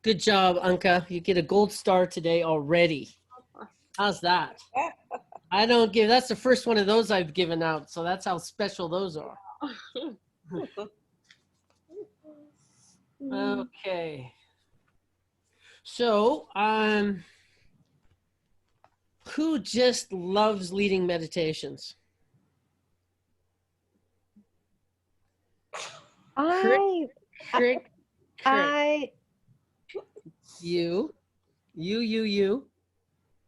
Good job, Anka. You get a gold star today already. How's that? I don't give, that's the first one of those I've given out. So that's how special those are. Okay. So, who just loves leading meditations? I You.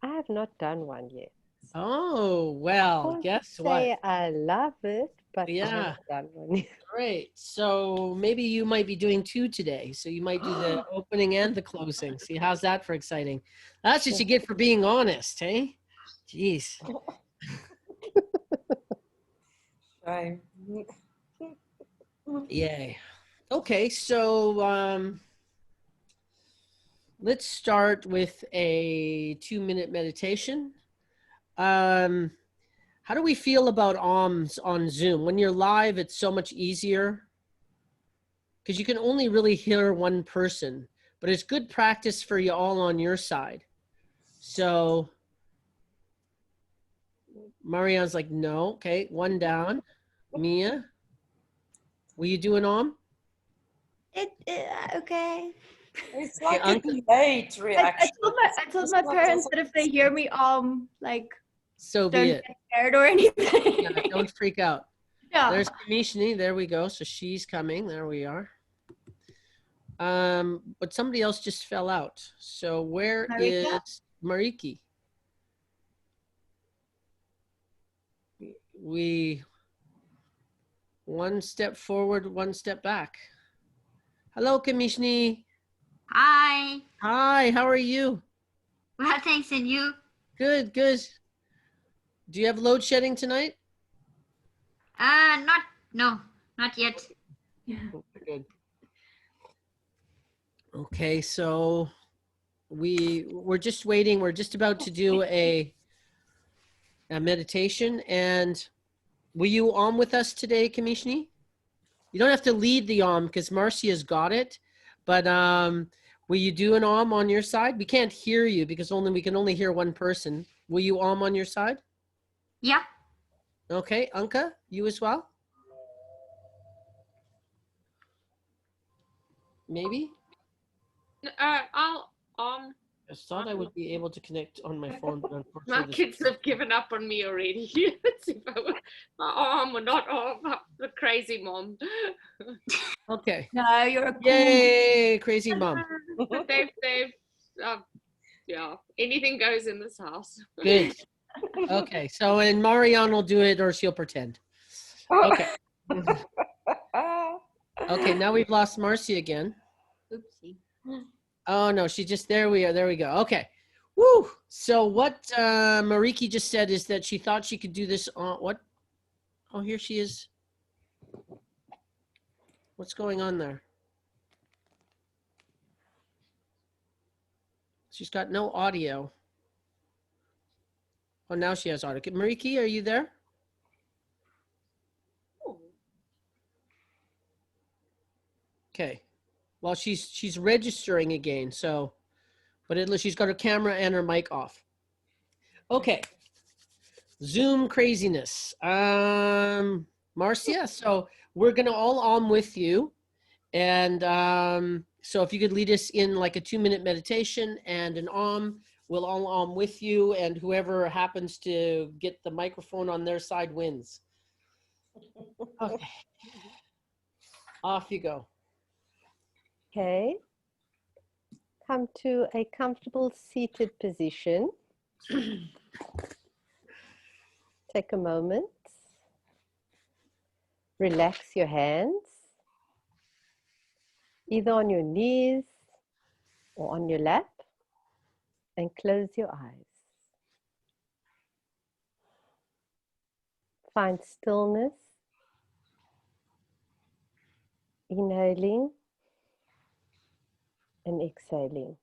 I have not done one yet. Oh, well, guess what? I love it, but I Yeah, haven't done one yet. great. So maybe you might be doing two today. So you might do the opening and the closing. See, how's that for exciting? That's what you get for being honest, hey? Jeez. Right. Yay. Okay, so let's start with a 2-minute meditation. How do we feel about OMS on Zoom? When you're live, it's so much easier because you can only really hear one person, but it's good practice for you all on your side. So Marianne's like, no. Okay, one down. Mia, will you do an OM? Okay. It's like a delayed reaction. I told my parents that if they hear me, like, so don't be it. get scared or anything. Yeah, don't freak out. Yeah. There's Kamishni. There we go. So she's coming. There we are. But somebody else just fell out. So where is Mariki? We one step forward, one step back. Hello, Kamishni. Hi. Hi, how are you? Well, thanks, and you? Good, good. Do you have load shedding tonight? Not yet. Good. Okay, so we're just waiting. We're just about to do a meditation. And were you on with us today, Kamishni? You don't have to lead the OM because Marcia's got it. But will you do an OM on your side? We can't hear you because we can only hear one person. Will you OM on your side? Yeah. Okay, Anka, you as well? Maybe? I'll I thought I would be able to connect on my phone, but unfortunately my kids have given up on me already. Let's see if I would, my arm or not arm, the crazy mom. Okay. No, you're a cool. Yay, crazy mom. Yeah, anything goes in this house. Good. Okay, so and Marianne will do it or she'll pretend. Okay. Okay, now we've lost Marcy again. Oopsie. Oh no, she just, there we are, there we go. Okay. Woo! So what Mariki just said is that she thought she could do this on what? Oh, here she is. What's going on there? She's got no audio. Oh, now she has audio. Mariki, are you there? Okay. Well, she's registering again, so, but she's got her camera and her mic off. Okay. Zoom craziness. Marcia, so we're gonna all OM with you. And so if you could lead us in like a 2-minute meditation and an OM, we'll all OM with you, and whoever happens to get the microphone on their side wins. Okay. Off you go. Okay. Come to a comfortable seated position. Take a moment. Relax your hands, either on your knees or on your lap, and close your eyes. Find stillness. Inhaling and exhaling.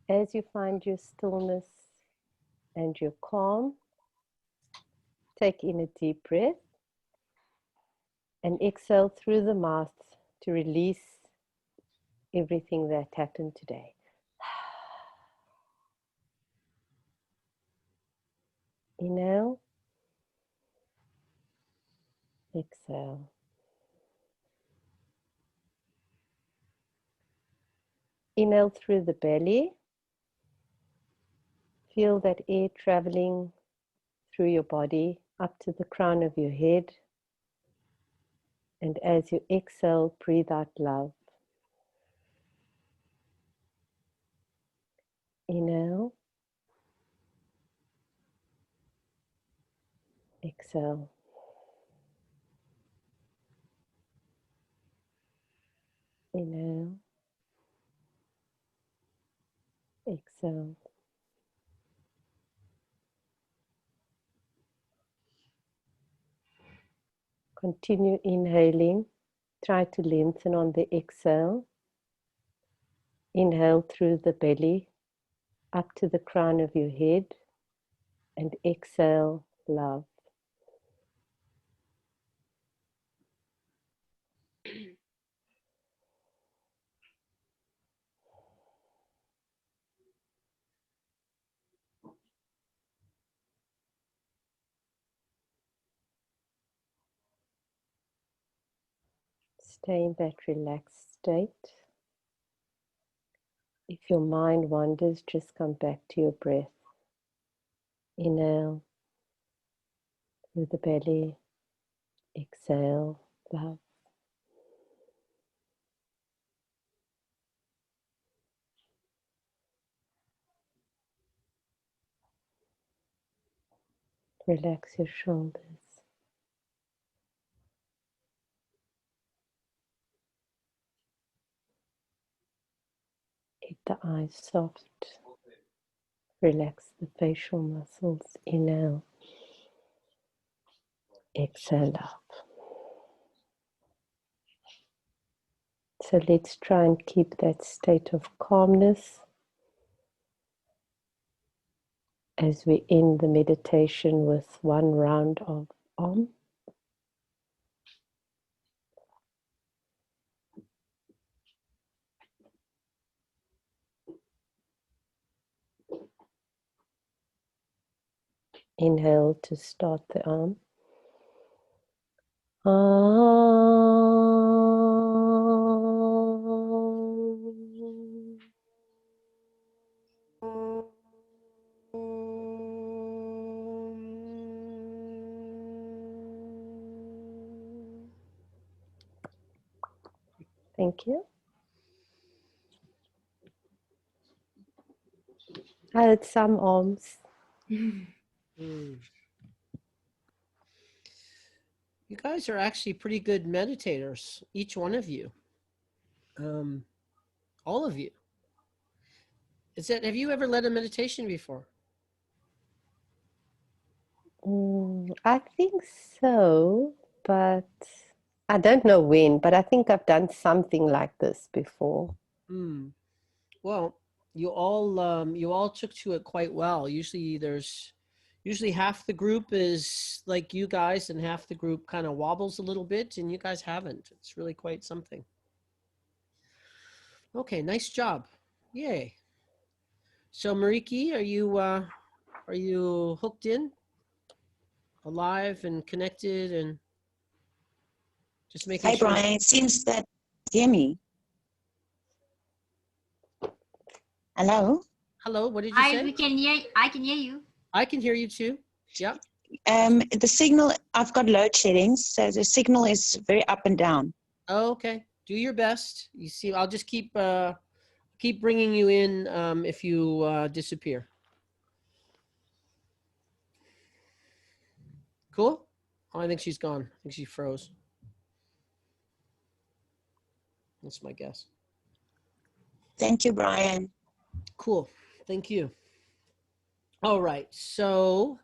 As you find your stillness and your calm, take in a deep breath And exhale through the mouth to release everything that happened today. Inhale. Exhale. Inhale through the belly. Feel that air traveling through your body up to the crown of your head. And as you exhale, breathe out love. Inhale. Exhale. Inhale. Exhale. Continue inhaling. Try to lengthen on the exhale. Inhale through the belly up to the crown of your head. And exhale, love. Stay in that relaxed state. If your mind wanders, just come back to your breath. Inhale through the belly. Exhale, love. Relax your shoulders. Keep the eyes soft. Relax the facial muscles. Inhale. Exhale up. So let's try and keep that state of calmness as we end the meditation with one round of Om. Inhale to start the Om. Thank you. I heard some Oms. Mm. You guys are actually pretty good meditators, each one of you. All of you. Have you ever led a meditation before? I think so, but I don't know when, but I think I've done something like this before. Well, you all took to it quite well. Usually half the group is like you guys and half the group kind of wobbles a little bit, and you guys haven't. It's really quite something. Okay, nice job. Yay. So Mariki, are you hooked in? Alive and connected and just making Hi, sure. Bryan. It seems that hear me. Hello. Hello, what did you say? I can hear you. I can hear you too. Yeah. The signal, I've got load shedding, so the signal is very up and down. Oh, okay. Do your best. You see, I'll just keep bringing you in if you disappear. Cool. Oh, I think she's gone. I think she froze. That's my guess. Thank you, Bryan. Cool. Thank you. All right. So,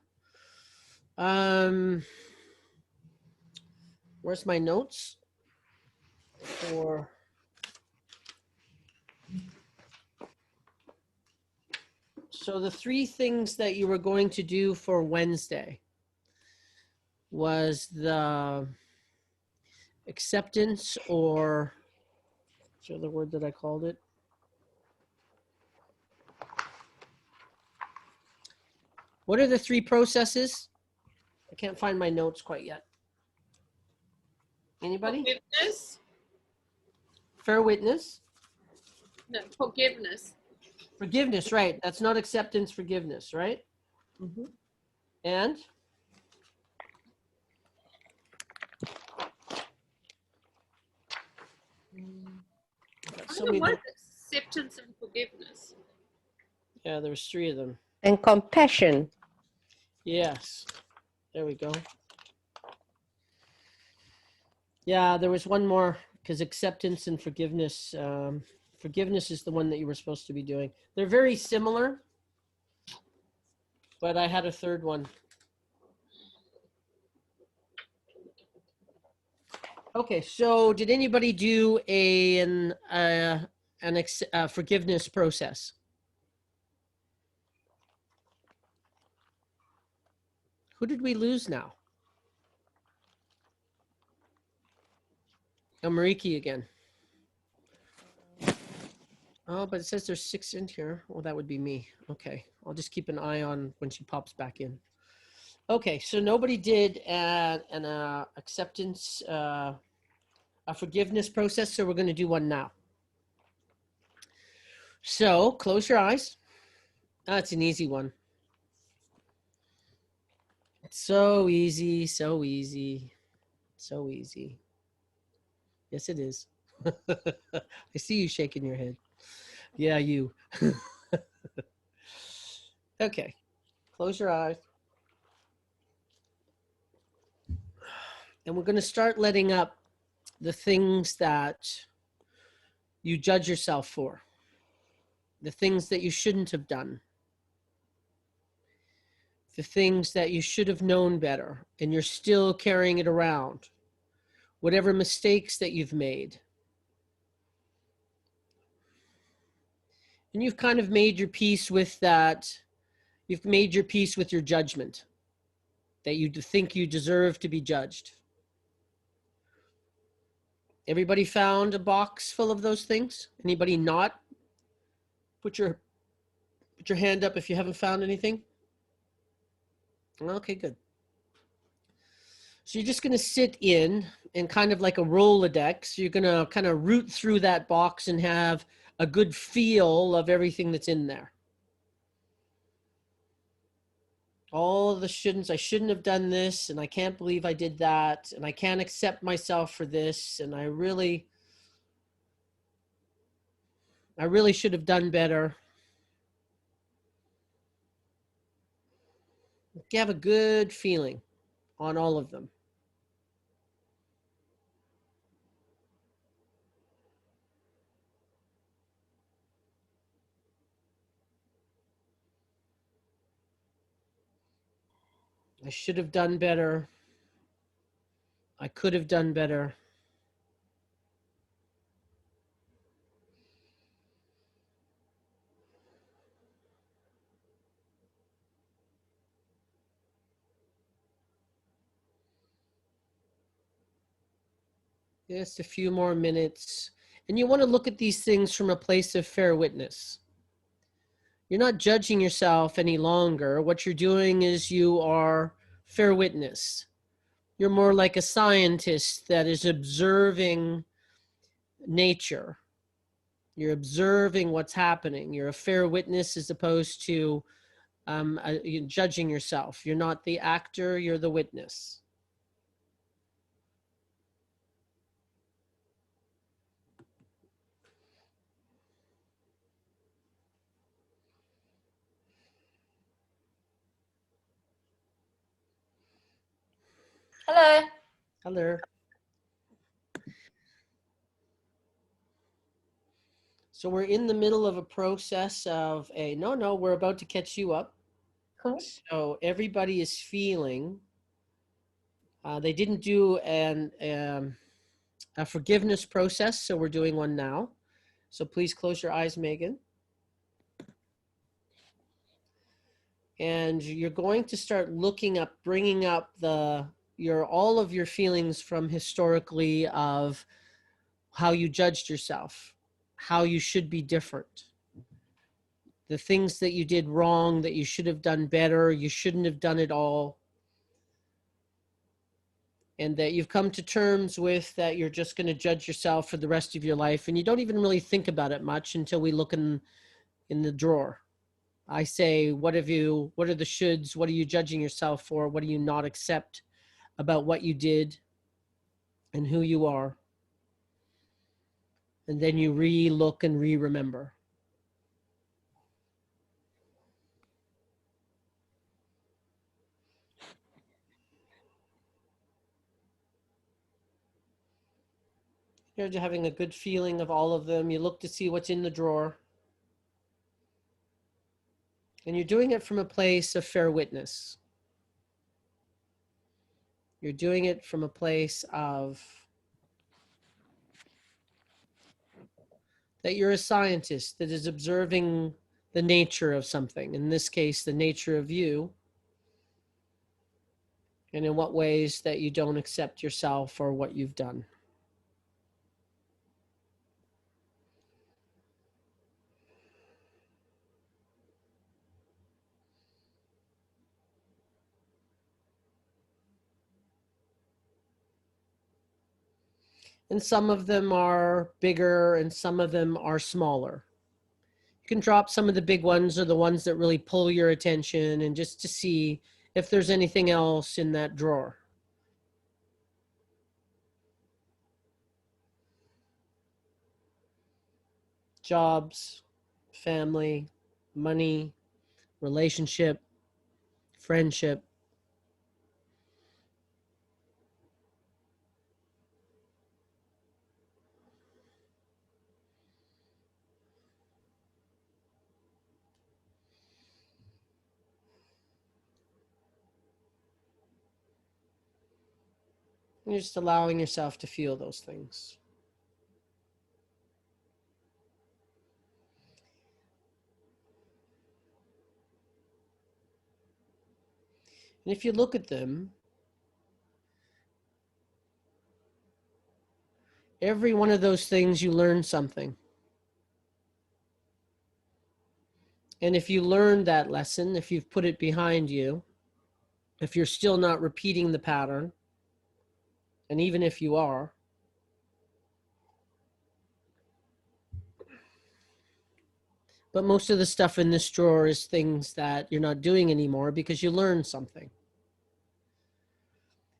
where's my notes for? So the three things that you were going to do for Wednesday was acceptance, or what's the other word that I called it? What are the three processes? I can't find my notes quite yet. Anybody? Forgiveness. Fair witness. No, forgiveness. Forgiveness, right. That's not acceptance, forgiveness, right? Mm-hmm. And? I don't know what is acceptance and forgiveness. Yeah, there was three of them. And compassion. Yes. There we go. Yeah, there was one more, because acceptance and forgiveness. Forgiveness is the one that you were supposed to be doing. They're very similar, but I had a third one. Okay, so did anybody do an forgiveness process? Who did we lose now? Oh, Mariki again. Oh, but it says there's 6 in here. Well, that would be me. Okay, I'll just keep an eye on when she pops back in. Okay, so nobody did an acceptance, a forgiveness process, so we're going to do one now. So close your eyes. That's an easy one. It's so easy, so easy, so easy. Yes, it is. I see you shaking your head. Yeah, you. Okay, close your eyes. And we're going to start letting up the things that you judge yourself for, the things that you shouldn't have done, the things that you should have known better, and you're still carrying it around, whatever mistakes that you've made. And you've kind of made your peace with that. You've made your peace with your judgment, that you think you deserve to be judged. Everybody found a box full of those things? Anybody not? Put your hand up if you haven't found anything. Okay, good. So you're just going to sit in and kind of like a Rolodex. You're going to kind of root through that box and have a good feel of everything that's in there. All of the shouldn'ts. I shouldn't have done this, and I can't believe I did that, and I can't accept myself for this, and I really should have done better. You have a good feeling on all of them. I should have done better. I could have done better. Just a few more minutes. And you want to look at these things from a place of fair witness. You're not judging yourself any longer. What you're doing is you are fair witness. You're more like a scientist that is observing nature. You're observing what's happening. You're a fair witness as opposed to judging yourself. You're not the actor, you're the witness. Hello. Hello. So we're in the middle of a process of no, we're about to catch you up. Cool. So everybody is feeling, they didn't do a forgiveness process, so we're doing one now. So please close your eyes, Megan. And you're going to start looking up, bringing up the all of your feelings from historically of how you judged yourself, how you should be different, the things that you did wrong, that you should have done better, you shouldn't have done it all, and that you've come to terms with that you're just going to judge yourself for the rest of your life, and you don't even really think about it much until we look in the drawer. I say, what are the shoulds? What are you judging yourself for? What do you not accept about what you did and who you are? And then you re-look and re-remember. You're having a good feeling of all of them. You look to see what's in the drawer. And you're doing it from a place of fair witness. You're doing it from a place of that you're a scientist that is observing the nature of something. In this case, the nature of you. And in what ways that you don't accept yourself or what you've done. And some of them are bigger and some of them are smaller. You can drop some of the big ones or the ones that really pull your attention, and just to see if there's anything else in that drawer. Jobs, family, money, relationship, friendship. You're just allowing yourself to feel those things. And if you look at them, every one of those things you learn something. And if you learned that lesson, if you've put it behind you, if you're still not repeating the pattern, and even if you are, but most of the stuff in this drawer is things that you're not doing anymore because you learned something.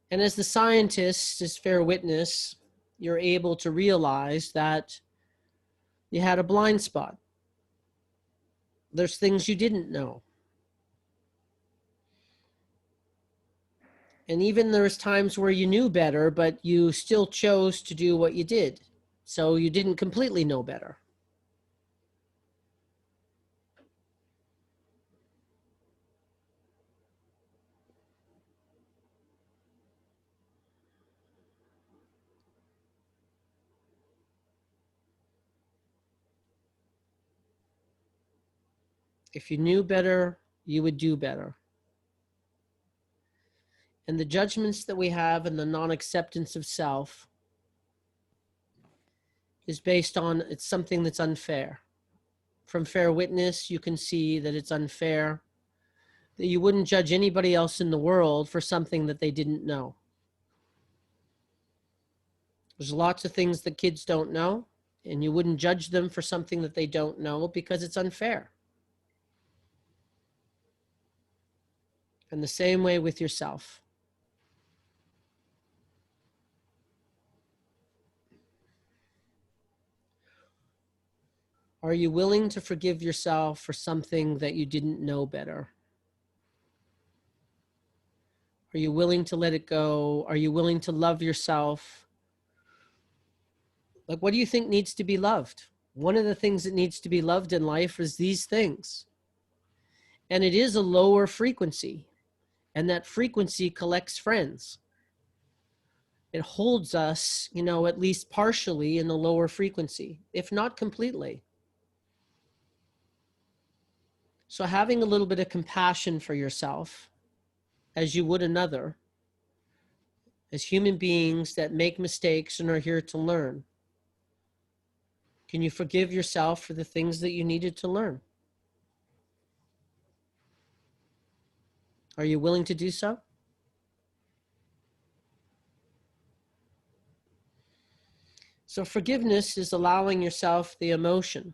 And as the scientist, as fair witness, you're able to realize that you had a blind spot. There's things you didn't know. And even there's times where you knew better, but you still chose to do what you did. So you didn't completely know better. If you knew better, you would do better. And the judgments that we have and the non-acceptance of self is based on, it's something that's unfair. From fair witness, you can see that it's unfair, that you wouldn't judge anybody else in the world for something that they didn't know. There's lots of things that kids don't know, and you wouldn't judge them for something that they don't know because it's unfair. And the same way with yourself. Are you willing to forgive yourself for something that you didn't know better? Are you willing to let it go? Are you willing to love yourself? Like, what do you think needs to be loved? One of the things that needs to be loved in life is these things. And it is a lower frequency. And that frequency collects friends. It holds us, at least partially in the lower frequency, if not completely. So having a little bit of compassion for yourself, as you would another, as human beings that make mistakes and are here to learn? Can you forgive yourself for the things that you needed to learn? Are you willing to do so? So forgiveness is allowing yourself the emotion.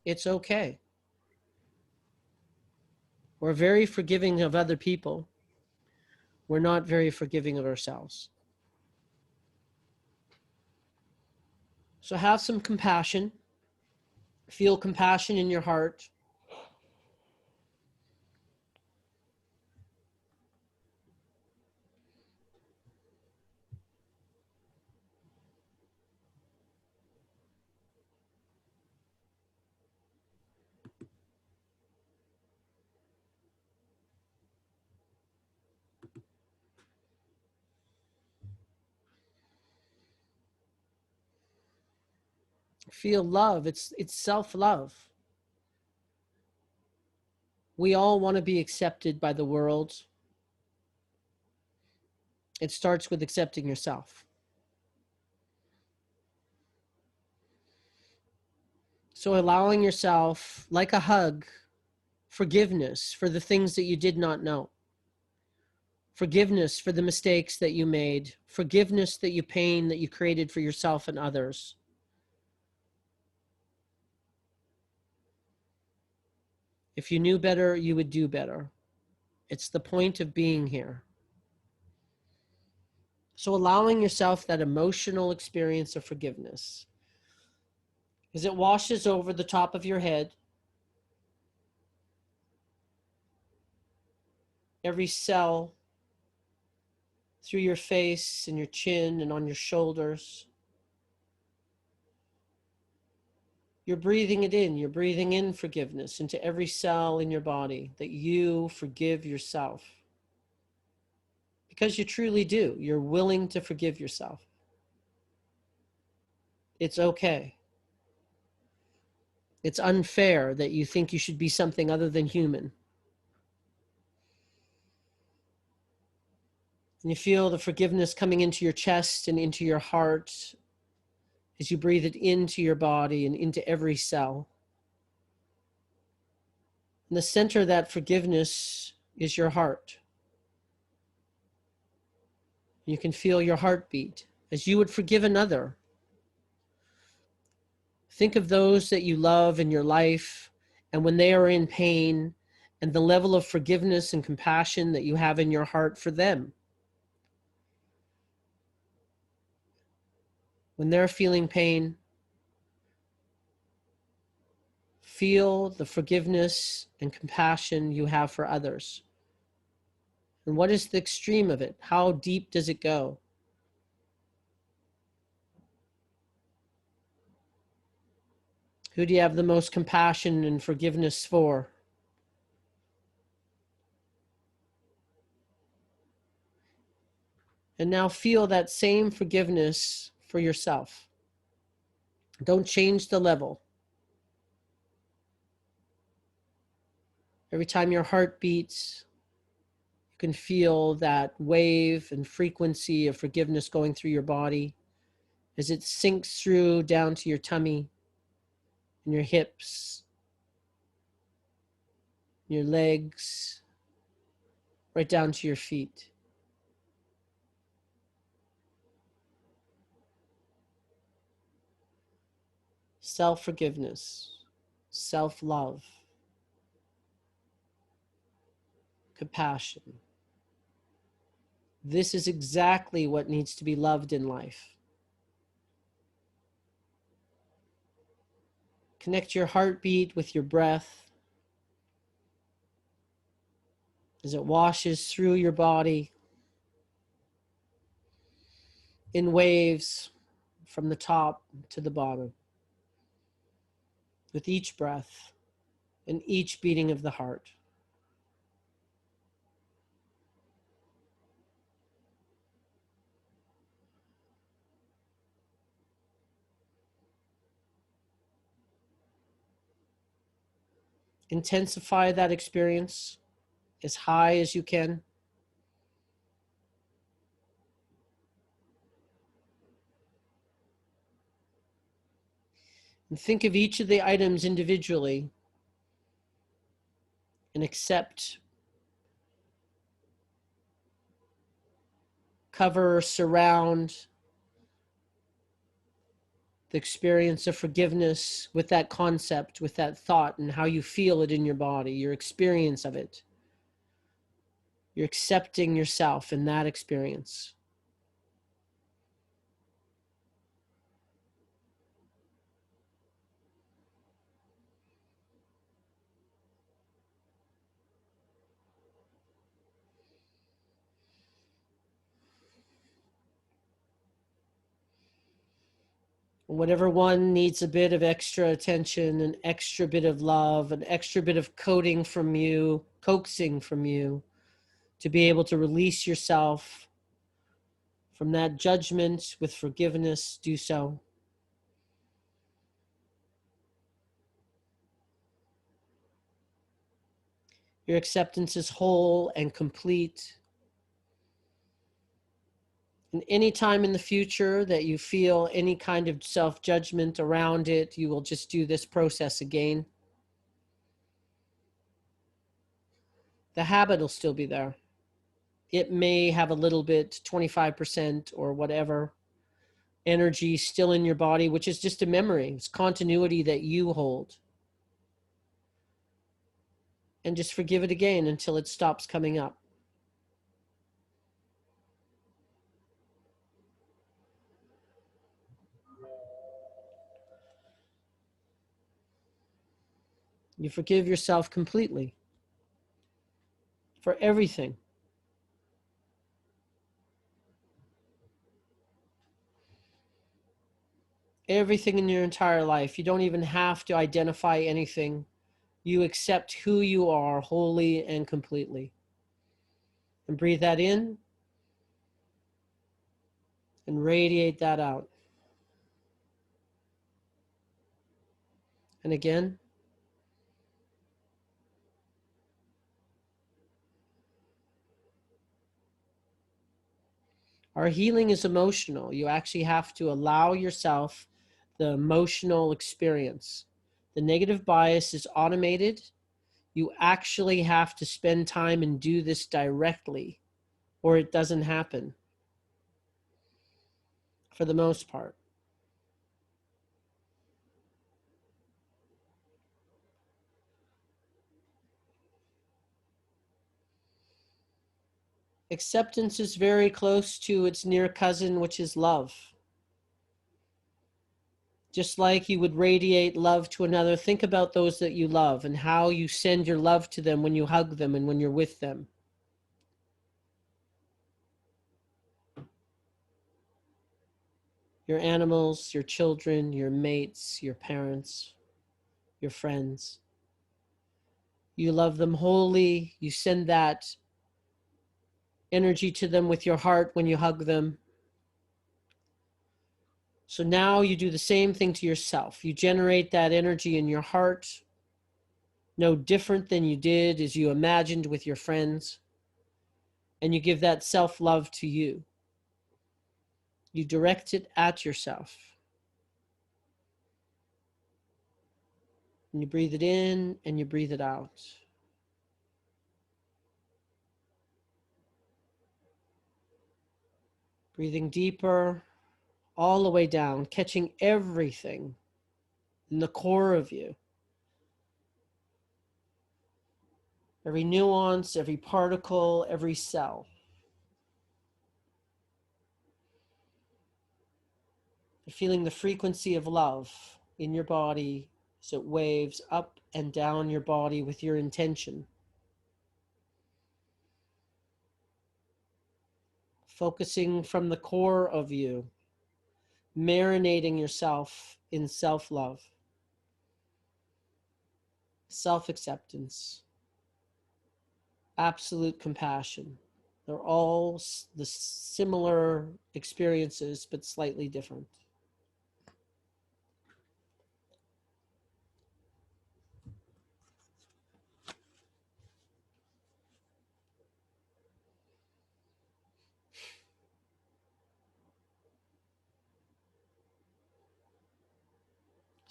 It's okay. We're very forgiving of other people. We're not very forgiving of ourselves. So have some compassion. Feel compassion in your heart. Feel love. It's self-love. We all want to be accepted by the world. It starts with accepting yourself. So allowing yourself, like a hug, forgiveness for the things that you did not know. Forgiveness for the mistakes that you made. Forgiveness that you created for yourself and others. If you knew better, you would do better. It's the point of being here. So allowing yourself that emotional experience of forgiveness as it washes over the top of your head, every cell, through your face and your chin and on your shoulders. You're breathing it in. You're breathing in forgiveness into every cell in your body, that you forgive yourself. Because you truly do. You're willing to forgive yourself. It's okay. It's unfair that you think you should be something other than human. And you feel the forgiveness coming into your chest and into your heart as you breathe it into your body and into every cell. And the center of that forgiveness is your heart. You can feel your heartbeat as you would forgive another. Think of those that you love in your life, and when they are in pain, and the level of forgiveness and compassion that you have in your heart for them. When they're feeling pain, feel the forgiveness and compassion you have for others. And what is the extreme of it? How deep does it go? Who do you have the most compassion and forgiveness for? And now feel that same forgiveness for yourself. Don't change the level. Every time your heart beats, you can feel that wave and frequency of forgiveness going through your body as it sinks through down to your tummy and your hips, your legs, right down to your feet. Self-forgiveness, self-love, compassion. This is exactly what needs to be loved in life. Connect your heartbeat with your breath as it washes through your body in waves from the top to the bottom. With each breath and each beating of the heart. Intensify that experience as high as you can. And think of each of the items individually and accept, cover, surround the experience of forgiveness with that concept, with that thought, and how you feel it in your body, your experience of it. You're accepting yourself in that experience. Whatever one needs a bit of extra attention, an extra bit of love, an extra bit of coaxing from you, to be able to release yourself from that judgment with forgiveness, do so. Your acceptance is whole and complete. And any time in the future that you feel any kind of self-judgment around it, you will just do this process again. The habit will still be there. It may have a little bit, 25% or whatever, energy still in your body, which is just a memory. It's continuity that you hold. And just forgive it again until it stops coming up. You forgive yourself completely for everything. Everything in your entire life. You don't even have to identify anything. You accept who you are wholly and completely. And breathe that in and radiate that out. And again. Our healing is emotional. You actually have to allow yourself the emotional experience. The negative bias is automated. You actually have to spend time and do this directly, or it doesn't happen for the most part. Acceptance is very close to its near cousin, which is love. Just like you would radiate love to another, think about those that you love and how you send your love to them when you hug them and when you're with them. Your animals, your children, your mates, your parents, your friends. You love them wholly. You send that energy to them with your heart when you hug them. So now you do the same thing to yourself. You generate that energy in your heart, no different than you did as you imagined with your friends. And you give that self-love to you. You direct it at yourself. And you breathe it in and you breathe it out. Breathing deeper, all the way down, catching everything in the core of you. Every nuance, every particle, every cell. You're feeling the frequency of love in your body as it waves up and down your body with your intention. Focusing from the core of you, marinating yourself in self-love, self-acceptance, absolute compassion. They're all the similar experiences, but slightly different.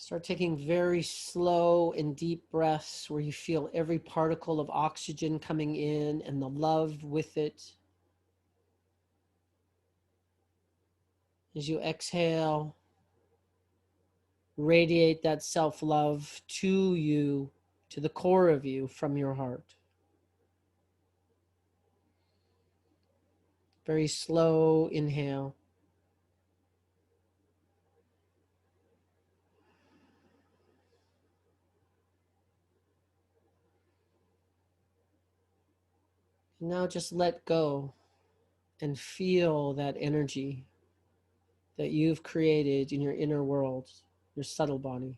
Start taking very slow and deep breaths where you feel every particle of oxygen coming in and the love with it. As you exhale, radiate that self-love to you, to the core of you from your heart. Very slow inhale. Now just let go and feel that energy that you've created in your inner world, your subtle body.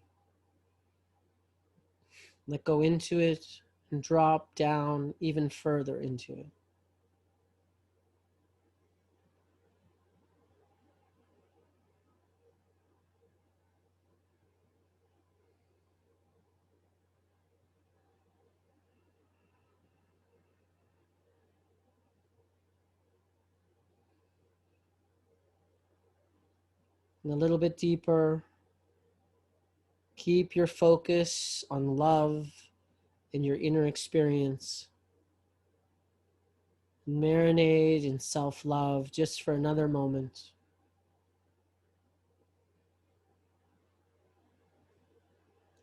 Let go into it and drop down even further into it. And a little bit deeper, keep your focus on love and your inner experience. Marinate in self-love just for another moment.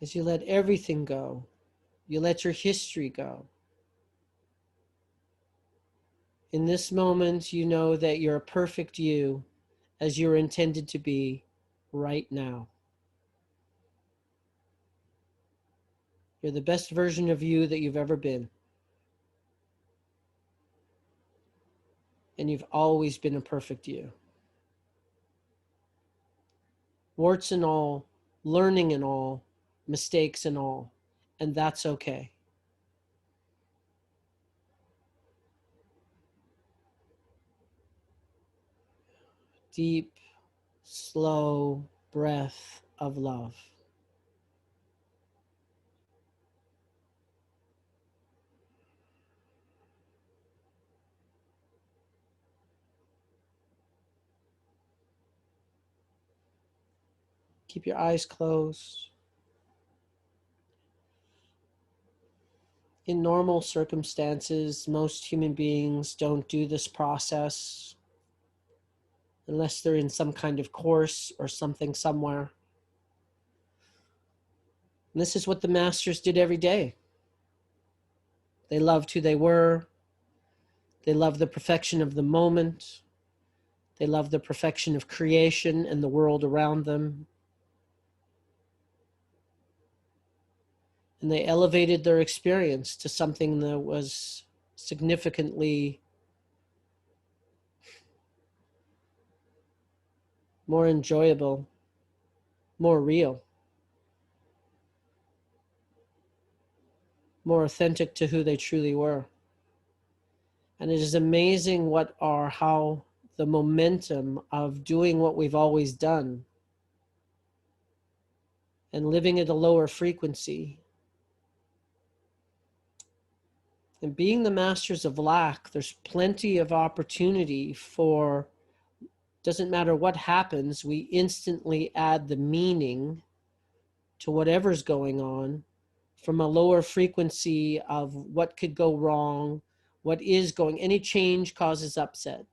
As you let everything go, you let your history go. In this moment, you know that you're a perfect you as you're intended to be right now. You're the best version of you that you've ever been. And you've always been a perfect you. Warts and all, learning and all, mistakes and all, and that's okay. Deep, slow breath of love. Keep your eyes closed. In normal circumstances, most human beings don't do this process unless they're in some kind of course or something somewhere. And this is what the masters did every day. They loved who they were. They loved the perfection of the moment. They loved the perfection of creation and the world around them. And they elevated their experience to something that was significantly more enjoyable, more real, more authentic to who they truly were. And it is amazing how the momentum of doing what we've always done and living at a lower frequency and being the masters of lack, there's plenty of opportunity for, doesn't matter what happens, we instantly add the meaning to whatever's going on from a lower frequency of what could go wrong, what is going, any change causes upset.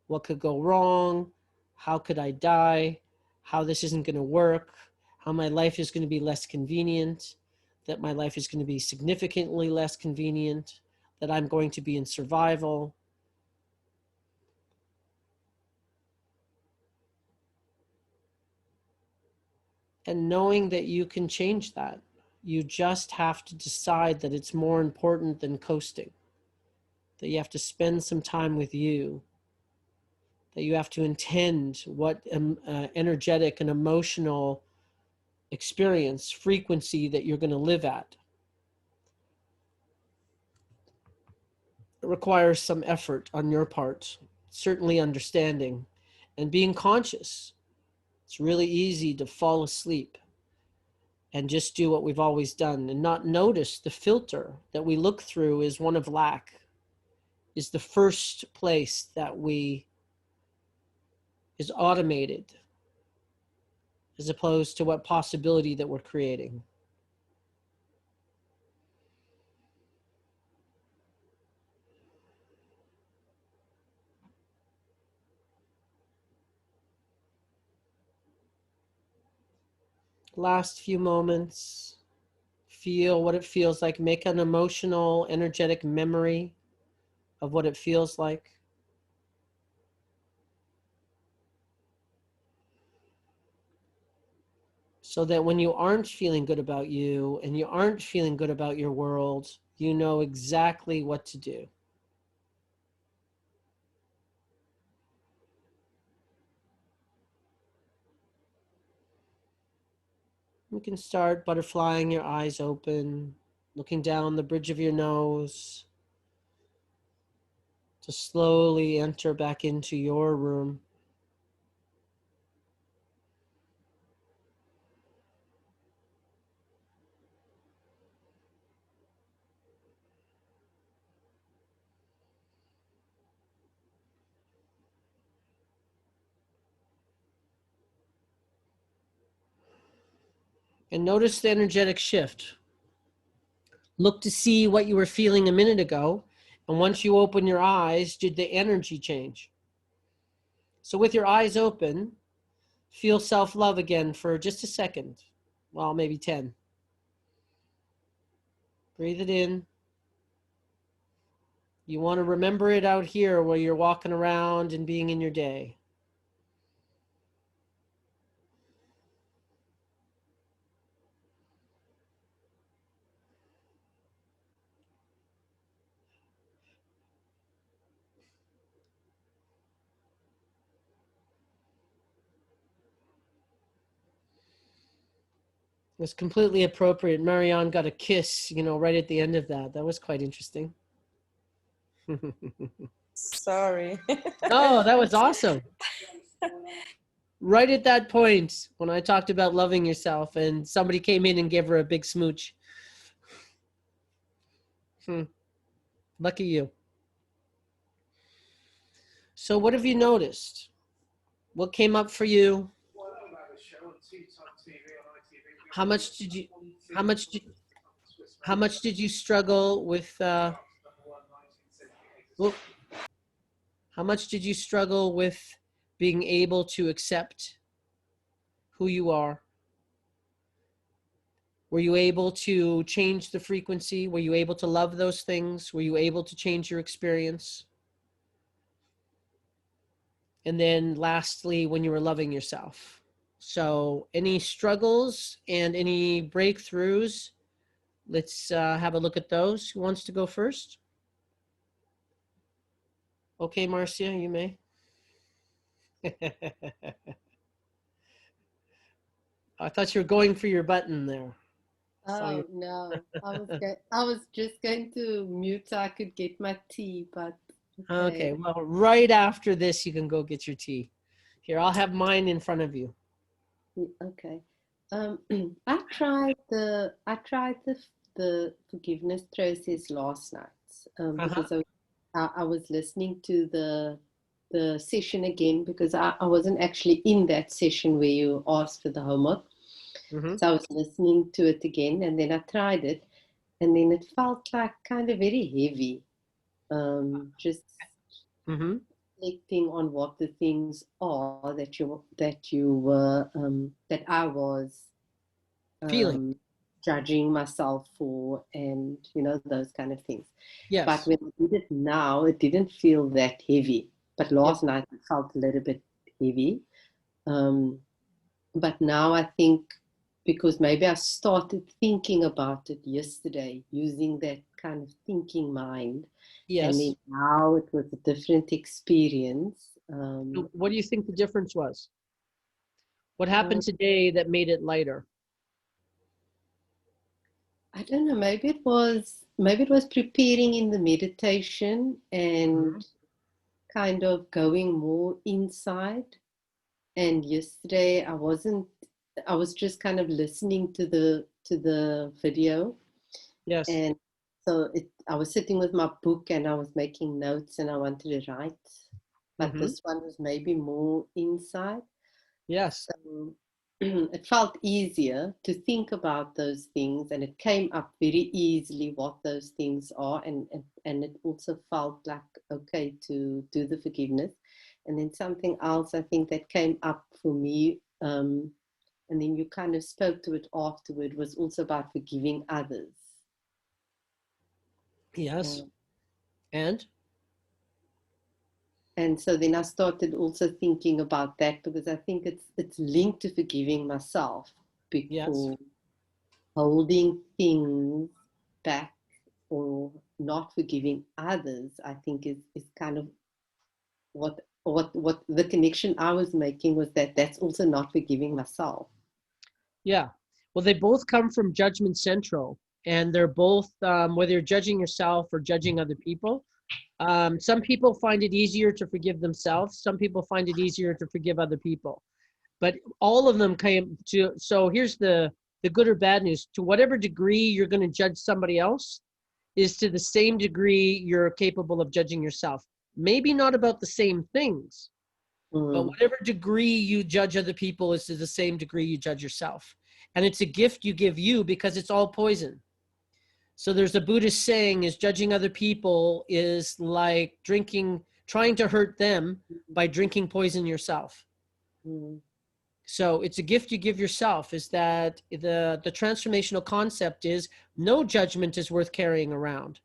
What could go wrong? How could I die? How this isn't going to work? How my life is going to be less convenient? That my life is going to be significantly less convenient? That I'm going to be in survival? And knowing that you can change that. You just have to decide that it's more important than coasting. That you have to spend some time with you. That you have to intend what energetic and emotional experience, frequency that you're going to live at. It requires some effort on your part, certainly understanding and being conscious. It's really easy to fall asleep and just do what we've always done and not notice the filter that we look through is one of lack, is the first place that is automated, as opposed to what possibility that we're creating. Last few moments, feel what it feels like. Make an emotional, energetic memory of what it feels like. So that when you aren't feeling good about you and you aren't feeling good about your world, you know exactly what to do. You can start butterflying your eyes open, looking down the bridge of your nose to slowly enter back into your room. And notice the energetic shift. Look to see what you were feeling a minute ago. And once you open your eyes, did the energy change? So with your eyes open, feel self-love again for just a second. Well, maybe 10. Breathe it in. You want to remember it out here where you're walking around and being in your day. It was completely appropriate. Marianne got a kiss, right at the end of that. That was quite interesting. Sorry. Oh, that was awesome. Right at that point when I talked about loving yourself and somebody came in and gave her a big smooch. Lucky you. So what have you noticed? What came up for you? How much did you struggle with how much did you struggle with being able to accept who you are? Were you able to change the frequency? Were you able to love those things? Were you able to change your experience? And then lastly, when you were loving yourself. So any struggles and any breakthroughs, let's have a look at those. Who wants to go first? Okay, Marcia, you may. I thought you were going for your button there. Oh no, I was just going to mute so I could get my tea, but Okay, well, right after this, you can go get your tea. Here, I'll have mine in front of you. Okay. I tried the forgiveness process last night because I was listening to the session again because I wasn't actually in that session where you asked for the homework. So I was listening to it again, and then I tried it, and then it felt like kind of very heavy. Just reflecting on what the things are that you were that I was feeling, judging myself for, and those kind of things. Yes. But when I did it now, it didn't feel that heavy. But last night it felt a little bit heavy. But now I think because maybe I started thinking about it yesterday, using that kind of thinking mind. Yes. And then now it was a different experience. What do you think the difference was? What happened today that made it lighter? I don't know. Maybe it was preparing in the meditation and kind of going more inside. And yesterday I was just kind of listening to the video. Yes. And so I was sitting with my book and I was making notes and I wanted to write. But this one was maybe more inside. Yes. So it felt easier to think about those things, and it came up very easily what those things are, and it also felt like okay to do the forgiveness. And then something else I think that came up for me, and then you kind of spoke to it afterward, was also about forgiving others. Yes. And so then I started also thinking about that, because I think it's linked to forgiving myself, because holding things back or not forgiving others, I think is kind of what the connection I was making was that's also not forgiving myself. yeah, well, they both come from Judgment Central, and they're both, whether you're judging yourself or judging other people, some people find it easier to forgive themselves. Some people find it easier to forgive other people. But all of them came to, so here's the good or bad news. To whatever degree you're going to judge somebody else is to the same degree you're capable of judging yourself. Maybe not about the same things, but whatever degree you judge other people is to the same degree you judge yourself. And it's a gift you give you, because it's all poison. So there's a Buddhist saying, is judging other people is like trying to hurt them by drinking poison yourself. So it's a gift you give yourself, is that the transformational concept is no judgment is worth carrying around.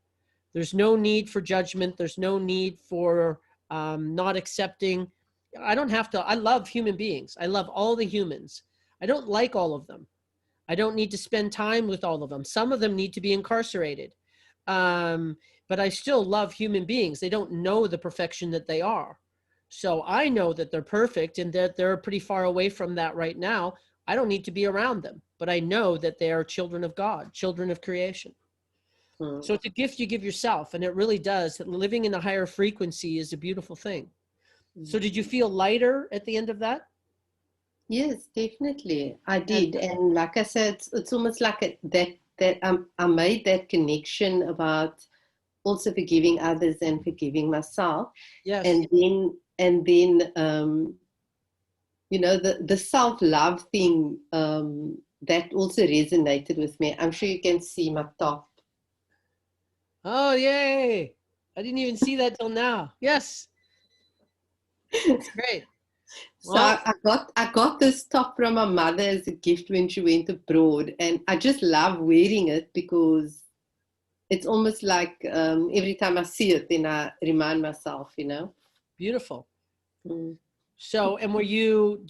There's no need for judgment. There's no need for not accepting. I love human beings. I love all the humans. I don't like all of them. I don't need to spend time with all of them. Some of them need to be incarcerated. But I still love human beings. They don't know the perfection that they are. So I know that they're perfect and that they're pretty far away from that right now. I don't need to be around them, but I know that they are children of God, children of creation. So it's a gift you give yourself, and it really does. Living in a higher frequency is a beautiful thing. So did you feel lighter at the end of that? Yes, definitely. I did. And like I said, it's almost like I made that connection about also forgiving others and forgiving myself. Yes. And then you know, the self-love thing, that also resonated with me. I'm sure you can see my top. Oh, yay. I didn't even see that till now. Yes. That's great. So I got this top from my mother as a gift when she went abroad, and I just love wearing it because it's almost like every time I see it, then I remind myself, you know. Beautiful. So, and were you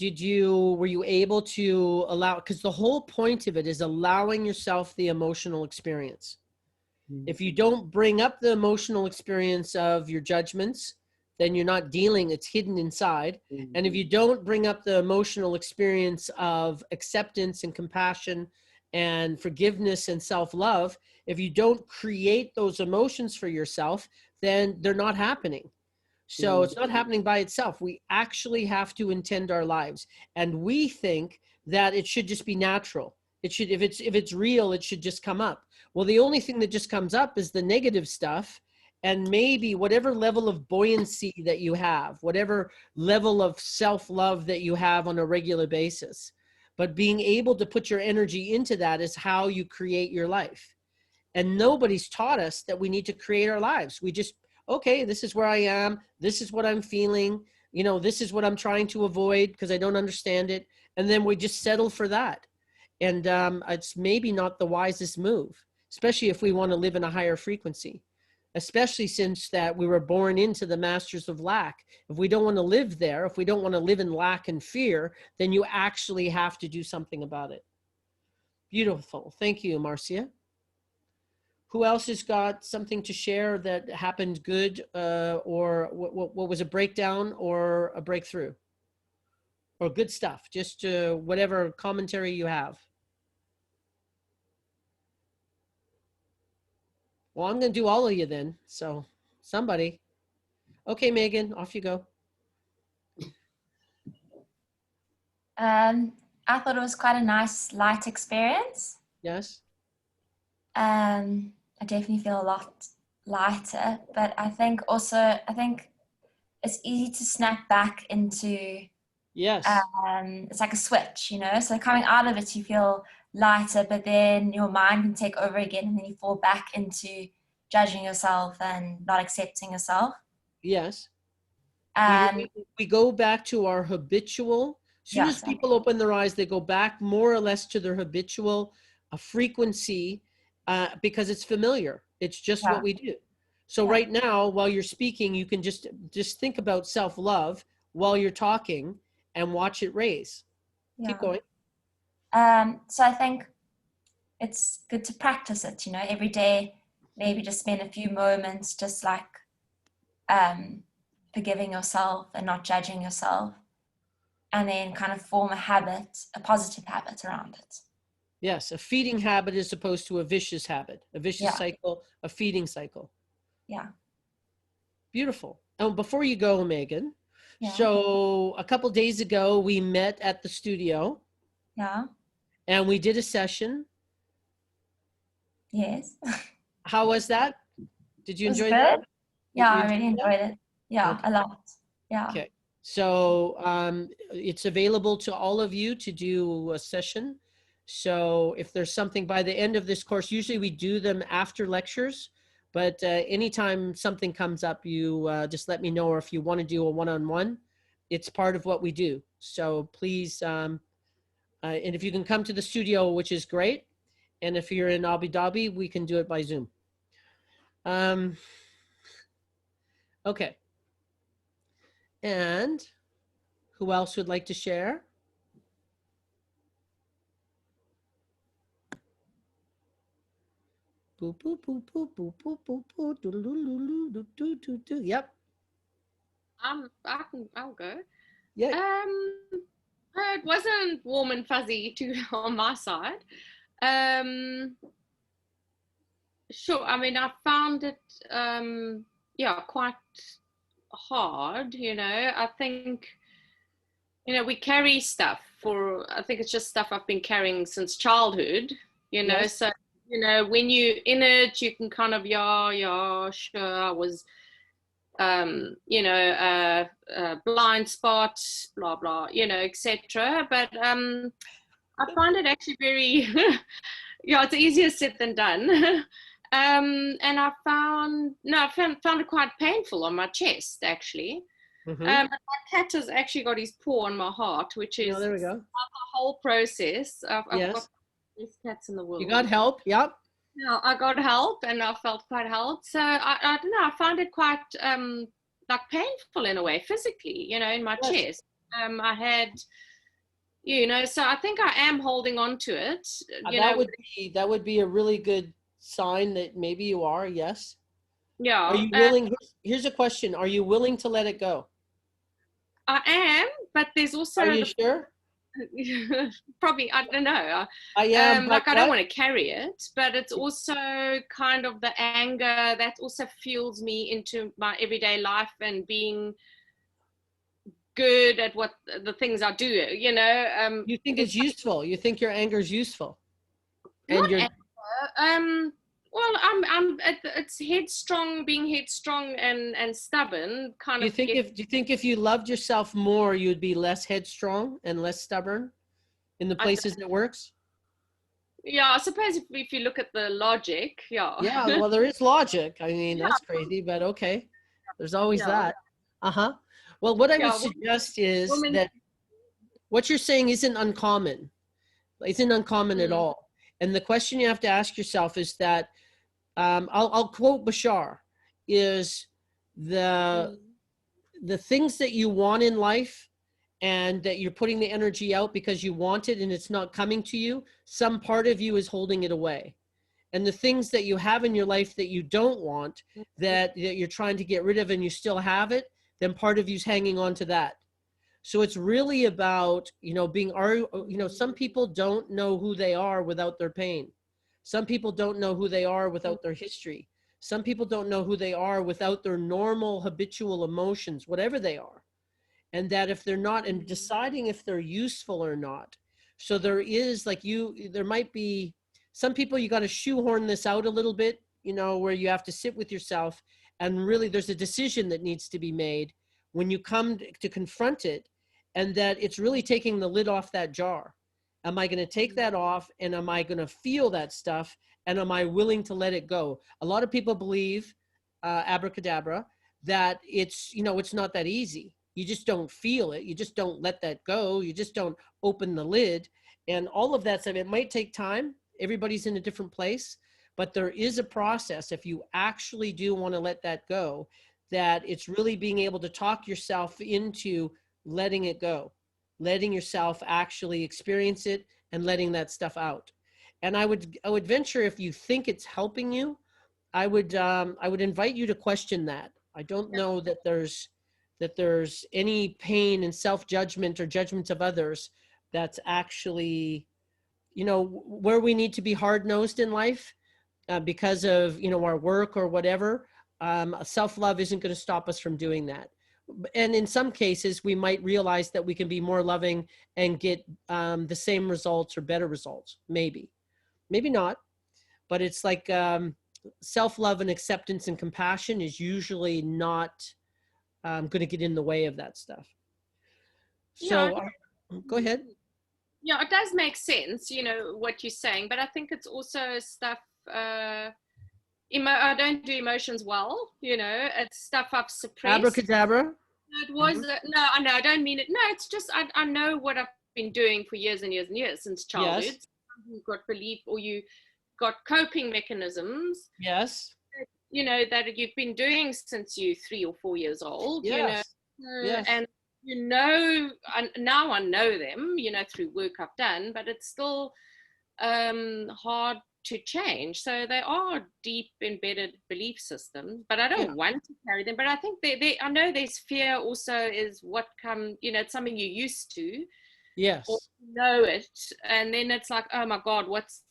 able to allow, because the whole point of it is allowing yourself the emotional experience. If you don't bring up the emotional experience of your judgments, then you're not dealing, it's hidden inside. And if you don't bring up the emotional experience of acceptance and compassion and forgiveness and self-love, if you don't create those emotions for yourself, then they're not happening. So it's not happening by itself. We actually have to intend our lives. And we think that it should just be natural. It should, if it's real, it should just come up. Well, the only thing that just comes up is the negative stuff, and maybe whatever level of buoyancy that you have, whatever level of self-love that you have on a regular basis. But being able to put your energy into that is how you create your life. And nobody's taught us that we need to create our lives. We just, okay, this is where I am. This is what I'm feeling. You know, this is what I'm trying to avoid because I don't understand it. And then we just settle for that. And it's maybe not the wisest move, especially if we want to live in a higher frequency, especially since that we were born into the masters of lack. If we don't want to live there, if we don't want to live in lack and fear, then you actually have to do something about it. Beautiful. Thank you, Marcia. Who else has got something to share that happened good, or what was a breakdown or a breakthrough? Or good stuff, just whatever commentary you have. Well, I'm going to do all of you then. So somebody. Okay, Megan, off you go. I thought it was quite a nice, light experience. Yes. I definitely feel a lot lighter, but I think it's easy to snap back into Yes. It's like a switch, you know, so coming out of it you feel lighter, but then your mind can take over again, and then you fall back into judging yourself and not accepting yourself. Yes. Um, We go back to our habitual. As soon as people open their eyes, they go back more or less to their habitual frequency because it's familiar. It's just what we do. So right now, while you're speaking, you can just think about self-love while you're talking and watch it raise. Keep going. So I think it's good to practice it, you know, every day, maybe just spend a few moments just like forgiving yourself and not judging yourself, and then kind of form a habit, a positive habit around it. Yes, a feeding habit as opposed to a vicious habit, a vicious cycle, a feeding cycle. Yeah. Beautiful. Oh, before you go, Megan, so a couple days ago, we met at the studio. Yeah. And we did a session. Yes. How was that? Did you enjoy that? Yeah, I really enjoyed it. Yeah, a lot. Yeah. Okay. So it's available to all of you to do a session. So if there's something by the end of this course, usually we do them after lectures, but anytime something comes up, you just let me know, or if you want to do a one-on-one, it's part of what we do. So please, and if you can come to the studio, which is great. And if you're in Abu Dhabi, we can do it by Zoom. Okay. And who else would like to share? Boop, boop, boop, boop, boop, boop, boop, boop, doo, doo, doo, doo, doo, doo, doo. Yep. I'll go. Yeah. It wasn't warm and fuzzy on my side. Sure. I mean, I found it, quite hard. You know, I think, you know, we carry stuff I think it's just stuff I've been carrying since childhood. You know, so you know, when you're in it, you can kind of, sure, I was. Blind spots, blah blah, you know, etc. But I find it actually very, it's easier said than done. And I found it quite painful on my chest actually. My cat has actually got his paw on my heart, which is there we go. the whole process. I've got the best cats in the world. You got help? Yep. Yeah, I got help, and I felt quite helped. So I don't know. I found it quite like painful in a way, physically. You know, in my chest. I had, you know. So I think I am holding on to it. That would be a really good sign that maybe you are. Yes. Yeah. Are you willing? Here's a question: are you willing to let it go? I am, but there's also. Are you sure? Probably, I don't know. I am. Like I don't want to carry it, but it's also kind of the anger that also fuels me into my everyday life and being good at what the things I do. You know. You think it's useful? You think your anger is useful? And not anger. Well, it's headstrong, being headstrong and stubborn. Kind of. Do you think if you loved yourself more, you'd be less headstrong and less stubborn in the places it works? Yeah, I suppose if you look at the logic, yeah. Yeah, well, there is logic. I mean, that's crazy, but okay. There's always that. Uh-huh. Well, what I would suggest is that what you're saying isn't uncommon. Isn't uncommon at all. And the question you have to ask yourself is that, I'll quote Bashar, is the things that you want in life and that you're putting the energy out because you want it and it's not coming to you, some part of you is holding it away. And the things that you have in your life that you don't want, that you're trying to get rid of and you still have it, then part of you's hanging on to that. So it's really about, you know, some people don't know who they are without their pain. Some people don't know who they are without their history. Some people don't know who they are without their normal habitual emotions, whatever they are. And that if they're not, and deciding if they're useful or not. So there is there might be some people, you got to shoehorn this out a little bit, you know, where you have to sit with yourself and really there's a decision that needs to be made when you come to confront it. and that it's really taking the lid off that jar. Am I going to take that off, and am I going to feel that stuff, and am I willing to let it go? A lot of people believe, abracadabra, that it's, you know, it's not that easy. You just don't feel it. You just don't let that go. You just don't open the lid. And all of that stuff, it might take time. Everybody's in a different place, but there is a process. If you actually do want to let that go, that it's really being able to talk yourself into letting it go, letting yourself actually experience it and letting that stuff out. And I would venture, if you think it's helping you, I would invite you to question that. I don't know that there's any pain and self-judgment or judgments of others that's actually, you know, where we need to be hard-nosed in life because of, you know, our work or whatever. Self-love isn't going to stop us from doing that. And in some cases, we might realize that we can be more loving and get the same results or better results. Maybe not, but it's like self-love and acceptance and compassion is usually not going to get in the way of that stuff. So go ahead. Yeah, it does make sense, you know, what you're saying, but I think it's also stuff, I don't do emotions well, you know, it's stuff I've suppressed. Abracadabra. It was, no, I don't mean it. No, it's just, I know what I've been doing for years and years and years since childhood. Yes. You've got belief, or you got coping mechanisms. Yes. You know, that you've been doing since you're 3 or 4 years old. Yes. You know, Yes. and you know, now I know them, you know, through work I've done, but it's still hard to change. So they are deep embedded belief systems, but I don't want to carry them. But I think I know there's fear also is what you know, it's something you're used to. Yes. Or you know it, and then it's like, oh my God,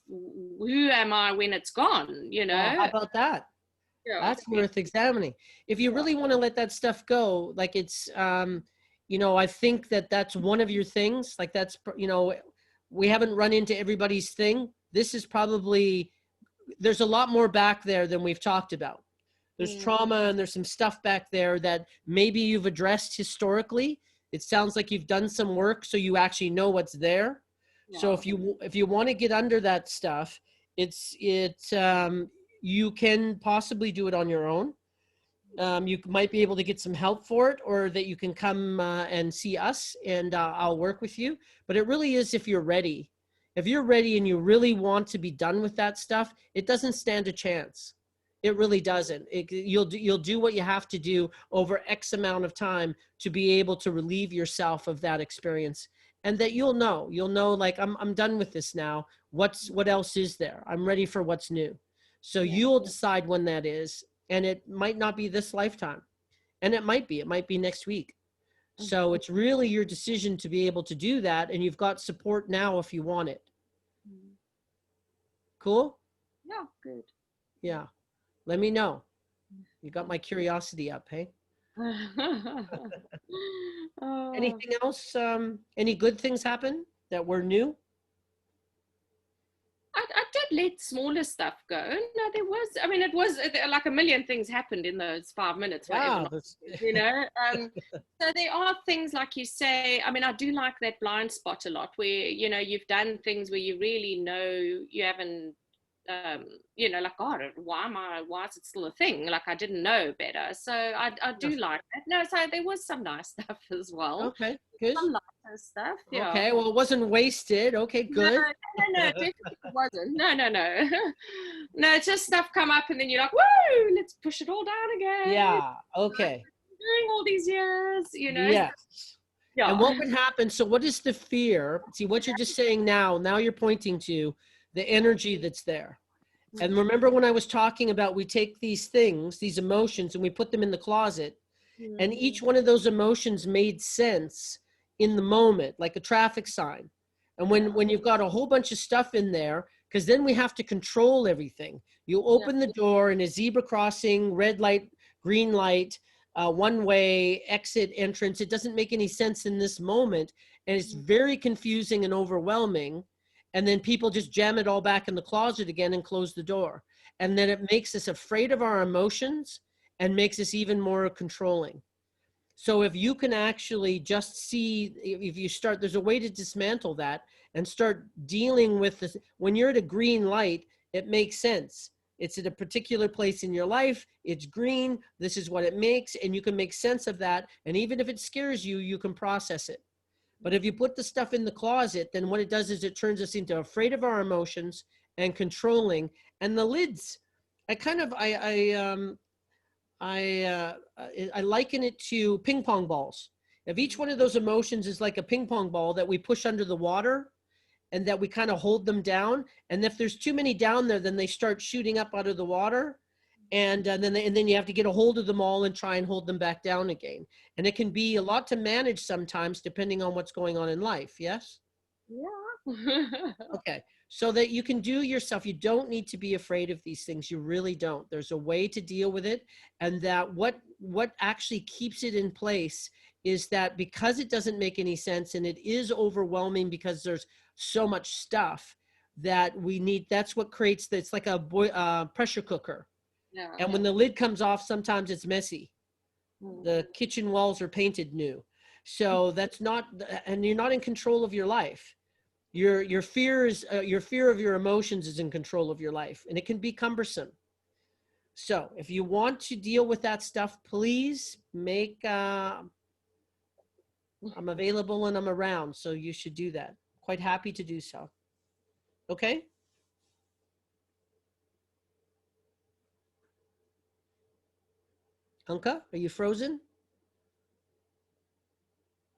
who am I when it's gone? You know? How about that? Yeah. That's worth examining. If you really want to let that stuff go, like it's, you know, I think that's one of your things. Like that's, you know, we haven't run into everybody's thing. This is probably, there's a lot more back there than we've talked about. There's trauma and there's some stuff back there that maybe you've addressed historically. It sounds like you've done some work, so you actually know what's there. Yeah. So if you want to get under that stuff, you can possibly do it on your own. You might be able to get some help for it, or that you can come and see us and I'll work with you. But it really is if you're ready. If you're ready and you really want to be done with that stuff, it doesn't stand a chance. It really doesn't. You'll do what you have to do over X amount of time to be able to relieve yourself of that experience. And that you'll know like, I'm done with this now. What else is there? I'm ready for what's new. So you'll decide when that is. And it might not be this lifetime. And it might be next week. So it's really your decision to be able to do that. And you've got support now if you want it. Cool? Yeah, good. Yeah. Let me know. You got my curiosity up, hey? Anything else? Any good things happen that were new? I did let smaller stuff go. No, it was like a million things happened in those 5 minutes. Wow, you know? So there are things, like you say, I do like that blind spot a lot, where, you know, you've done things where you really know you haven't, you know, like, God, why is it still a thing? Like, I didn't know better. So I do like that. No, so there was some nice stuff as well. Okay, good. Some lighter stuff. Yeah. Okay, well, it wasn't wasted. Okay, good. No, definitely wasn't. No. No, it's just stuff come up and then you're like, woo, let's push it all down again. Yeah, okay. Doing all these years, you know. Yes. Yeah. And what would happen? So what is the fear? See, what you're just saying now you're pointing to the energy that's there. And remember when I was talking about, we take these things, these emotions, and we put them in the closet, and each one of those emotions made sense in the moment, like a traffic sign. And when you've got a whole bunch of stuff in there, because then we have to control everything. You open the door in a zebra crossing, red light, green light, one way, exit, entrance. It doesn't make any sense in this moment. And it's very confusing and overwhelming. And then people just jam it all back in the closet again and close the door. And then it makes us afraid of our emotions and makes us even more controlling. So if you can actually just see, if you start, there's a way to dismantle that and start dealing with this. When you're at a green light, it makes sense. It's at a particular place in your life. It's green. This is what it makes. And you can make sense of that. And even if it scares you, you can process it. But if you put the stuff in the closet, then what it does is it turns us into afraid of our emotions and controlling. And the lids, I liken it to ping pong balls. If each one of those emotions is like a ping pong ball that we push under the water and that we kind of hold them down, and if there's too many down there, then they start shooting up out of the water, and then you have to get a hold of them all and try and hold them back down again. And it can be a lot to manage sometimes, depending on what's going on in life. Yes. Yeah. Okay. So that you can do yourself. You don't need to be afraid of these things. You really don't. There's a way to deal with it. And that what actually keeps it in place is that because it doesn't make any sense and it is overwhelming because there's so much stuff that we need, that's what creates, it's like a pressure cooker. Yeah. And when the lid comes off, sometimes it's messy. The kitchen walls are painted new. So that's not, and you're not in control of your life. Your fear of your emotions is in control of your life, and it can be cumbersome. So if you want to deal with that stuff, please make, I'm available and I'm around, so you should do that. Quite happy to do so. Okay? Anka, are you frozen?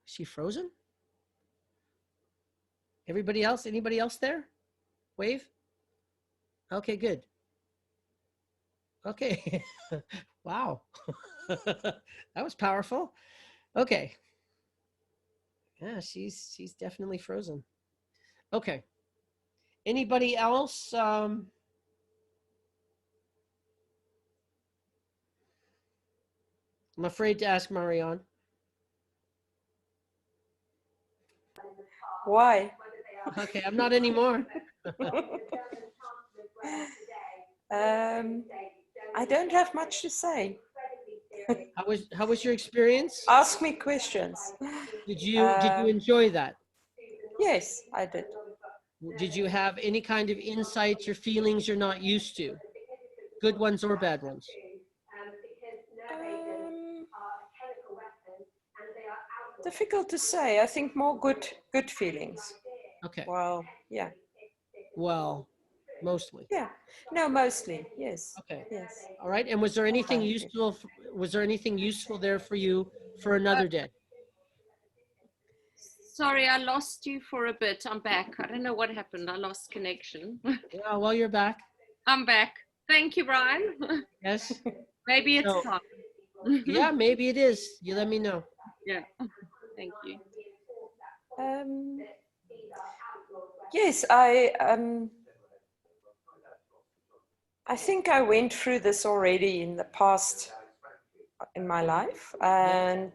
Is she frozen? Everybody else? Anybody else there? Wave? Okay, good. Okay. Wow. That was powerful. Okay. Yeah, she's definitely frozen. Okay. Anybody else? I'm afraid to ask Marianne. Why? Okay, I'm not anymore. I don't have much to say. How was your experience? Ask me questions. Did you enjoy that? Yes, I did. Did you have any kind of insights or feelings you're not used to? Good ones or bad ones? Difficult to say. I think more good feelings. Okay. Well, yeah. Well, mostly. Yeah. No, mostly. Yes. Okay. Yes. All right. And was there anything useful? Was there anything useful there for you for another day? Sorry, I lost you for a bit. I'm back. I don't know what happened. I lost connection. Yeah, well, you're back. I'm back. Thank you, Brian. Yes. Maybe it's So, time. yeah, maybe it is. You let me know. Yeah. Thank you. Yes, I think I went through this already in the past in my life, and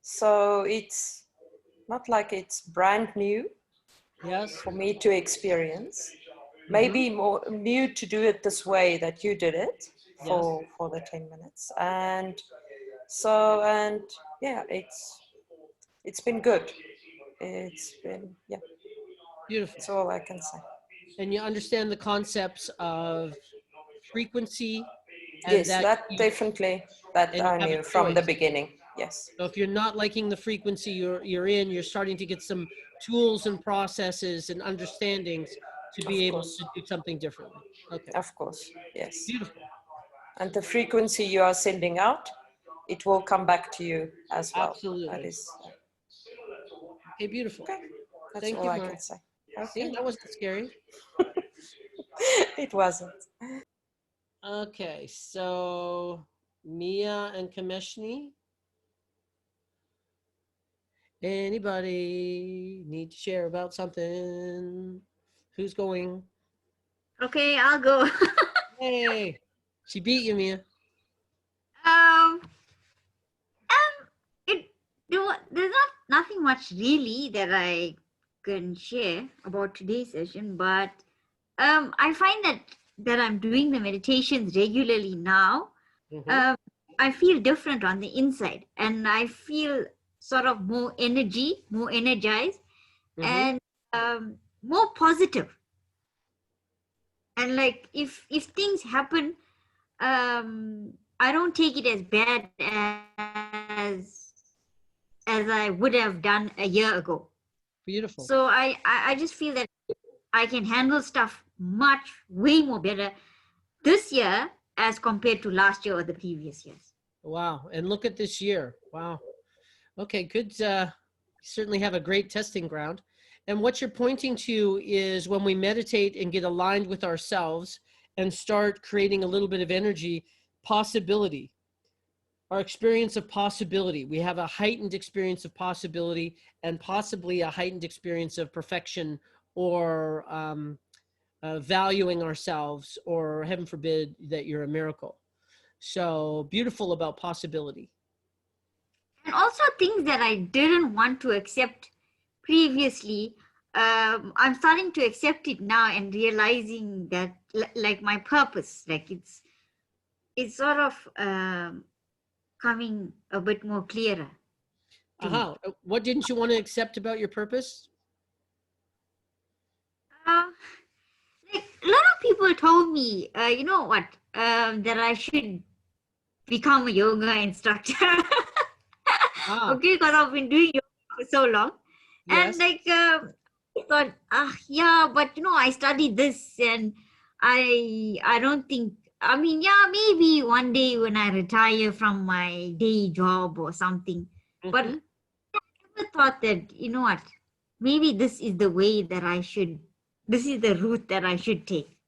so it's not like it's brand new. Yes. For me to experience. Maybe more new to do it this way that you did it for the 10 minutes. And so, and yeah, it's been good. It's been, yeah. Beautiful. That's all I can say. And you understand the concepts of frequency. And Yes, that definitely, that I knew from the beginning. Yes. So if you're not liking the frequency you're starting to get some tools and processes and understandings to be able to do something differently. Okay. Of course, yes. Beautiful. And the frequency you are sending out, it will come back to you as well. Absolutely. That is. Okay, beautiful. Okay. That's Thank all you, I Mark. can say. Okay. See, that wasn't scary. It wasn't. Okay, so Mia and Kameshni. Anybody need to share about something? Who's going? Okay, I'll go. Hey, she beat you, Mia. There's nothing much really that I can share about today's session, but I find that I'm doing the meditations regularly now. Mhm. I feel different on the inside, and I feel sort of more energy, more energized, and more positive. And like if things happen, I don't take it as bad as I would have done a year ago. Beautiful. So I just feel that I can handle stuff way more better this year as compared to last year or the previous years. Wow. And look at this year. Wow. Okay, good. Certainly have a great testing ground. And what you're pointing to is when we meditate and get aligned with ourselves and start creating a little bit of energy, possibility, our experience of possibility. We have a heightened experience of possibility and possibly a heightened experience of perfection or valuing ourselves, or heaven forbid that you're a miracle. So beautiful about possibility. And also things that I didn't want to accept previously, I'm starting to accept it now and realizing that like my purpose, like it's sort of coming a bit more clearer. What didn't you want to accept about your purpose? Like a lot of people told me, you know what, that I should become a yoga instructor. Okay, because I've been doing yoga for so long. Yes. And like, I thought, yeah, but you know, I studied this and I don't think, I mean, yeah, maybe one day when I retire from my day job or something. But I never thought that, you know what, maybe this is the way that this is the route that I should take.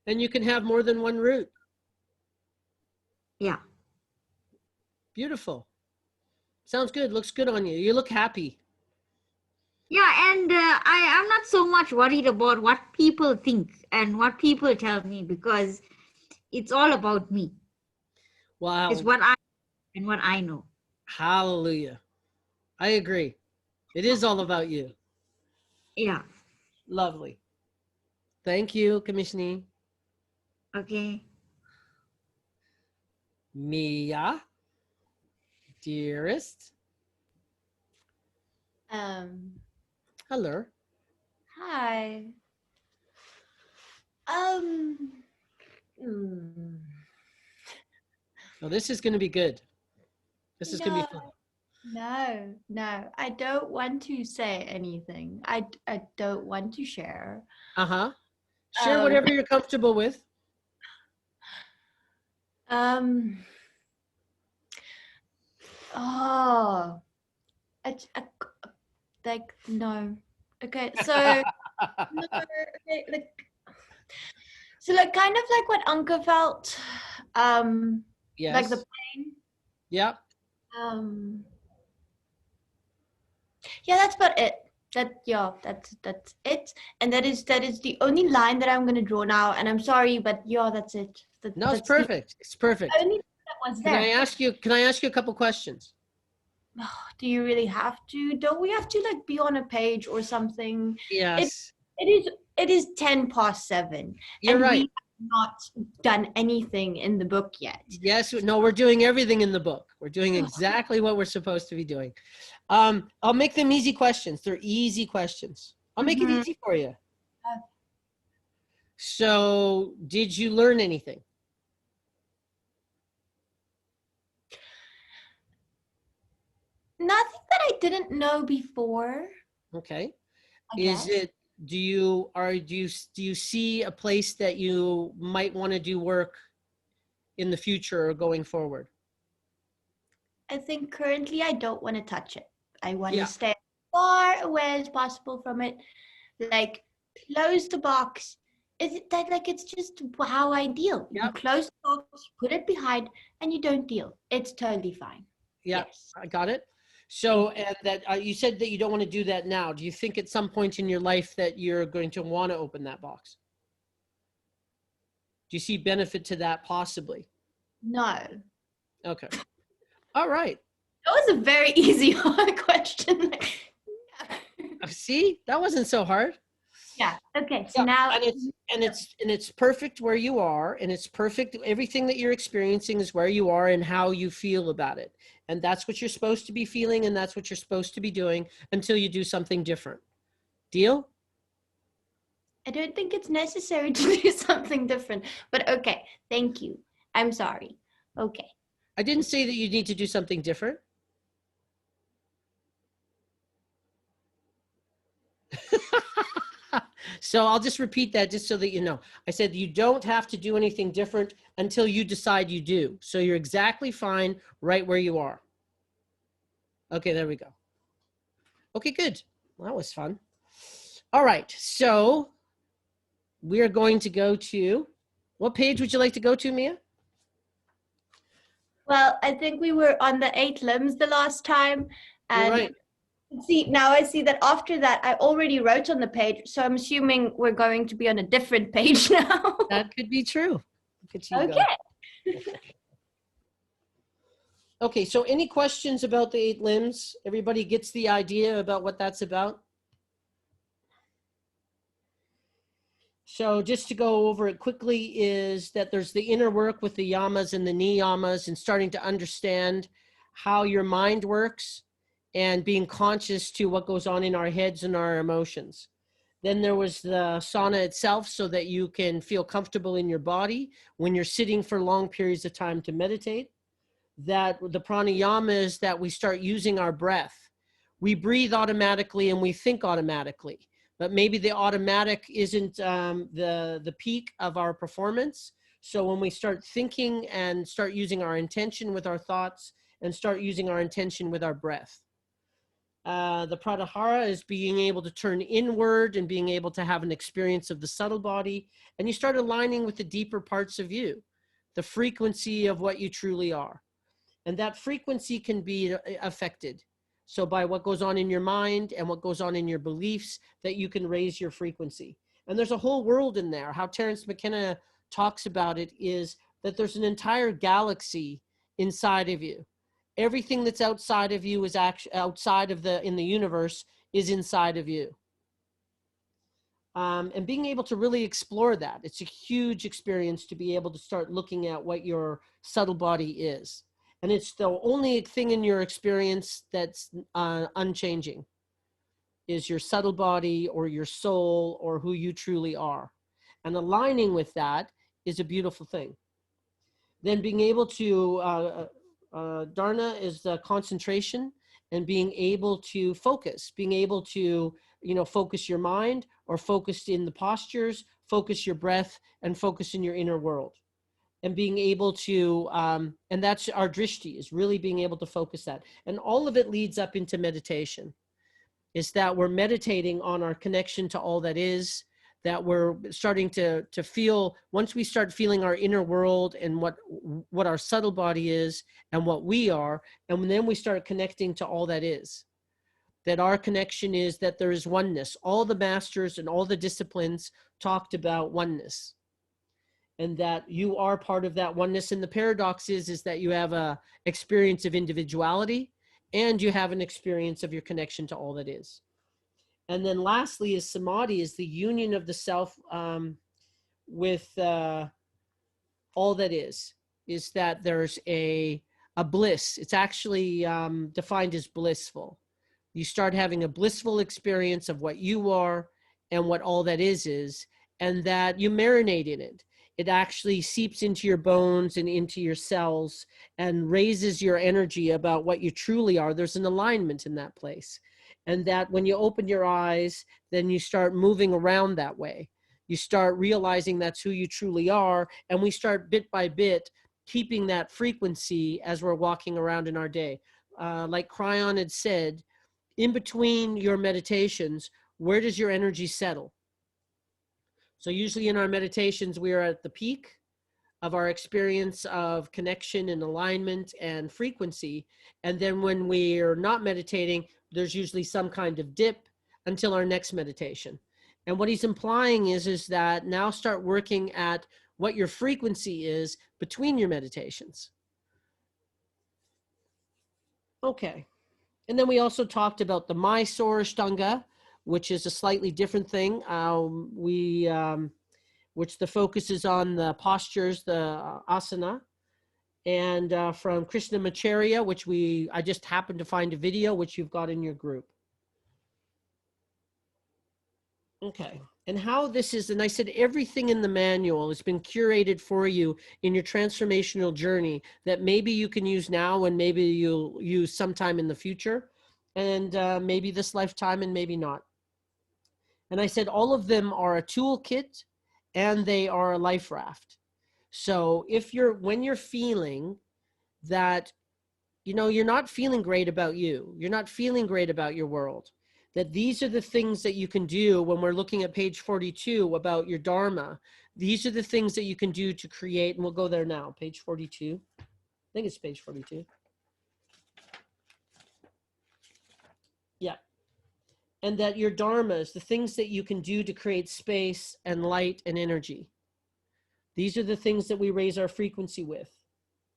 And you can have more than one route. Yeah. Beautiful. Sounds good. Looks good on you. You look happy. Yeah, and I'm not so much worried about what people think and what people tell me, because it's all about me. Wow. It's what I know. Hallelujah. I agree. It is all about you. Yeah. Lovely. Thank you, Commissioner. Okay. Mia, dearest. Hello. Hi. Oh, this is going to be good. This is going to be fun. No, I don't want to say anything. I don't want to share. Share whatever you're comfortable with. Oh, like no. Okay, so no, okay, like so, like kind of like what Anka felt. Yes. Like the pain. Yep. Yeah, that's about it. That's it. And that is the only line that I'm gonna draw now. And I'm sorry, but yeah, that's it. No, it's perfect. It's perfect. Only that was there. Can I ask you a couple questions? Do you really have to? Don't we have to like be on a page or something? Yes. It is 7:10. You're right. We have not done anything in the book yet. Yes. No, we're doing everything in the book. We're doing exactly what we're supposed to be doing. I'll make them easy questions. They're easy questions. I'll make it easy for you. So, did you learn anything? Nothing that I didn't know before. Okay. Is it, do you see a place that you might want to do work in the future or going forward? I think currently I don't want to touch it. I want to stay as far away as possible from it. Like close the box. Is it that like it's just how I deal? You close the box, put it behind, and you don't deal. It's totally fine. Yeah, yes. I got it. So, and that you said that you don't want to do that now. Do you think at some point in your life that you're going to want to open that box? Do you see benefit to that possibly? No. Okay. All right. That was a very easy question. See, that wasn't so hard. Yeah. Okay. So Yeah, now, and it's perfect where you are, and it's perfect. Everything that you're experiencing is where you are and how you feel about it. And that's what you're supposed to be feeling, and that's what you're supposed to be doing until you do something different. Deal? I don't think it's necessary to do something different, but okay. Thank you. I'm sorry. Okay. I didn't say that you need to do something different. So I'll just repeat that just so that you know. I said you don't have to do anything different until you decide you do. So you're exactly fine right where you are. Okay, there we go. Okay, good. Well, that was fun. All right, so we're going to go to, what page would you like to go to, Mia? Well, I think we were on the 8 limbs the last time. And Right. see, now I see that after that, I already wrote on the page. So I'm assuming we're going to be on a different page now. That could be true. Look at you go. Okay. Okay, so any questions about the 8 limbs? Everybody gets the idea about what that's about? So just to go over it quickly is that there's the inner work with the yamas and the niyamas and starting to understand how your mind works and being conscious to what goes on in our heads and our emotions. Then there was the sauna itself so that you can feel comfortable in your body when you're sitting for long periods of time to meditate. That the pranayama is that we start using our breath. We breathe automatically and we think automatically, but maybe the automatic isn't the peak of our performance. So when we start thinking and start using our intention with our thoughts and start using our intention with our breath. The pratahara is being able to turn inward and being able to have an experience of the subtle body. And you start aligning with the deeper parts of you, the frequency of what you truly are. And that frequency can be affected. So by what goes on in your mind and what goes on in your beliefs, that you can raise your frequency. And there's a whole world in there. How Terence McKenna talks about it is that there's an entire galaxy inside of you. Everything that's outside of you is actually outside of in the universe is inside of you. And being able to really explore that, it's a huge experience to be able to start looking at what your subtle body is. And it's the only thing in your experience that's unchanging is your subtle body or your soul or who you truly are. And aligning with that is a beautiful thing. Then being able to, dharana is the concentration and being able to focus, being able to, focus your mind or focus in the postures, focus your breath and focus in your inner world. And being able to, and that's our drishti, is really being able to focus that. And all of it leads up into meditation, is that we're meditating on our connection to all that is, that we're starting to feel, once we start feeling our inner world and what our subtle body is and what we are, and then we start connecting to all that is. That our connection is that there is oneness. All the masters and all the disciplines talked about oneness. And that you are part of that oneness. And the paradox is that you have a experience of individuality and you have an experience of your connection to all that is. And then lastly is samadhi, is the union of the self with all that is that there's a bliss. It's actually defined as blissful. You start having a blissful experience of what you are and what all that is, and that you marinate in it. It actually seeps into your bones and into your cells and raises your energy about what you truly are. There's an alignment in that place. And that when you open your eyes, then you start moving around that way. You start realizing that's who you truly are. And we start bit by bit keeping that frequency as we're walking around in our day. Like Cryon had said, in between your meditations, where does your energy settle? So usually in our meditations, we are at the peak of our experience of connection and alignment and frequency. And then when we're not meditating, there's usually some kind of dip until our next meditation. And what he's implying is that now start working at what your frequency is between your meditations. Okay. And then we also talked about the Mysore Ashtanga, which is a slightly different thing. Which the focus is on the postures, the asana. And from Krishnamacharya, which I just happened to find a video, which you've got in your group. Okay, and how this is, and I said everything in the manual has been curated for you in your transformational journey that maybe you can use now and maybe you'll use sometime in the future, and maybe this lifetime and maybe not. And I said all of them are a toolkit and they are a life raft. So when you're feeling that, you're not feeling great about you, you're not feeling great about your world, that these are the things that you can do when we're looking at page 42 about your Dharma. These are the things that you can do to create, and we'll go there now, page 42. I think it's page 42. Yeah. And that your Dharma is the things that you can do to create space and light and energy. These are the things that we raise our frequency with.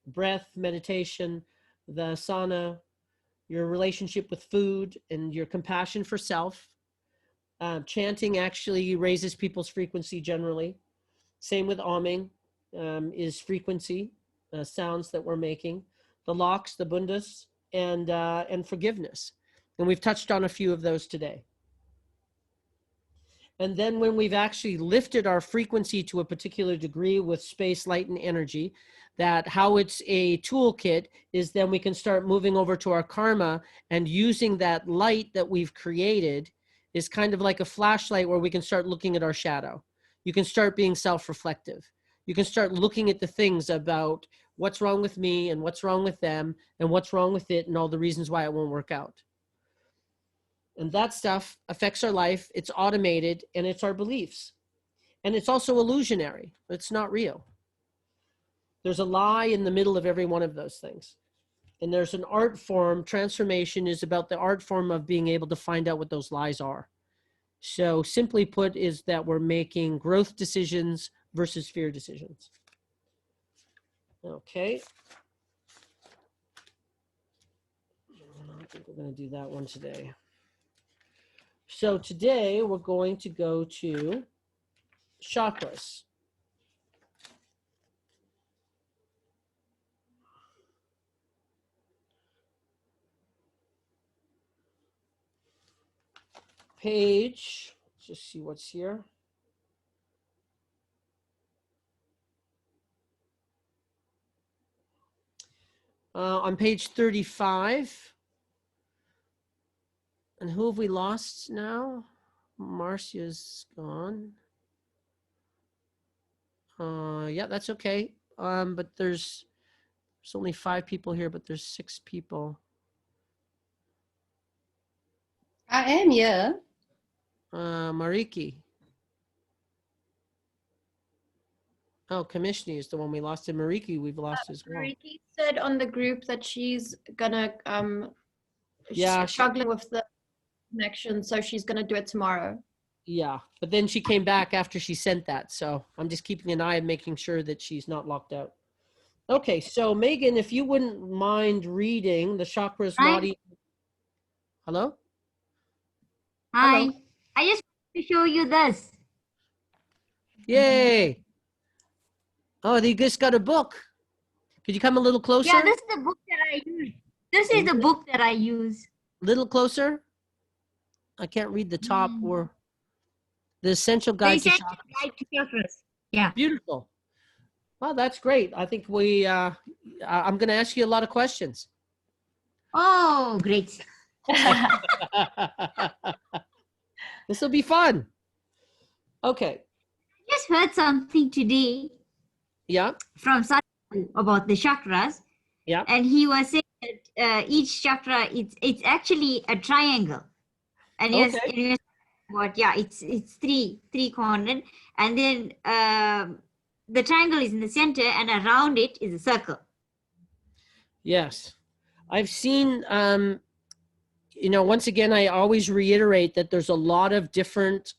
Breath, meditation, the asana, your relationship with food, and your compassion for self. Chanting actually raises people's frequency generally. Same with Auming is frequency, sounds that we're making. The locks, the bundas, and forgiveness. And we've touched on a few of those today. And then when we've actually lifted our frequency to a particular degree with space, light, and energy, that how it's a toolkit is then we can start moving over to our karma, and using that light that we've created is kind of like a flashlight where we can start looking at our shadow. You can start being self-reflective. You can start looking at the things about what's wrong with me and what's wrong with them and what's wrong with it and all the reasons why it won't work out. And that stuff affects our life. It's automated, and it's our beliefs. And it's also illusionary. It's not real. There's a lie in the middle of every one of those things. And there's an art form. Transformation is about the art form of being able to find out what those lies are. So simply put is that we're making growth decisions versus fear decisions. Okay. I think we're going to do that one today. So today we're going to go to chakras. Page, let's just see what's here. On page 35. And who have we lost now? Marcia's gone. Yeah, that's okay. But there's only 5 people here, but there's 6 people. I am here. Mariki. Oh, Kamishni is the one we lost. And Mariki, we've lost as well. Mariki said on the group that she's gonna Yeah, struggling with the connection, so she's gonna do it tomorrow. Yeah, but then she came back after she sent that, so I'm just keeping an eye and making sure that she's not locked out. Okay, so Megan, if you wouldn't mind reading the chakras. Hi. Hello? Hi. Hello. I just want to show you this. Yay! Oh, you just got a book. Could you come a little closer? Yeah, this is the book that I use. This is the book that I use. Little closer? I can't read the top or the Essential Guide to Chakras. Yeah. Beautiful. Well, that's great. I think I'm going to ask you a lot of questions. Oh, great. This will be fun. Okay. I just heard something today. Yeah. From Sadhguru about the chakras. Yeah. And he was saying that each chakra, it's actually a triangle. And okay. It's three cornered, and then the triangle is in the center, and around it is a circle. Yes, I've seen. Once again, I always reiterate that there's a lot of different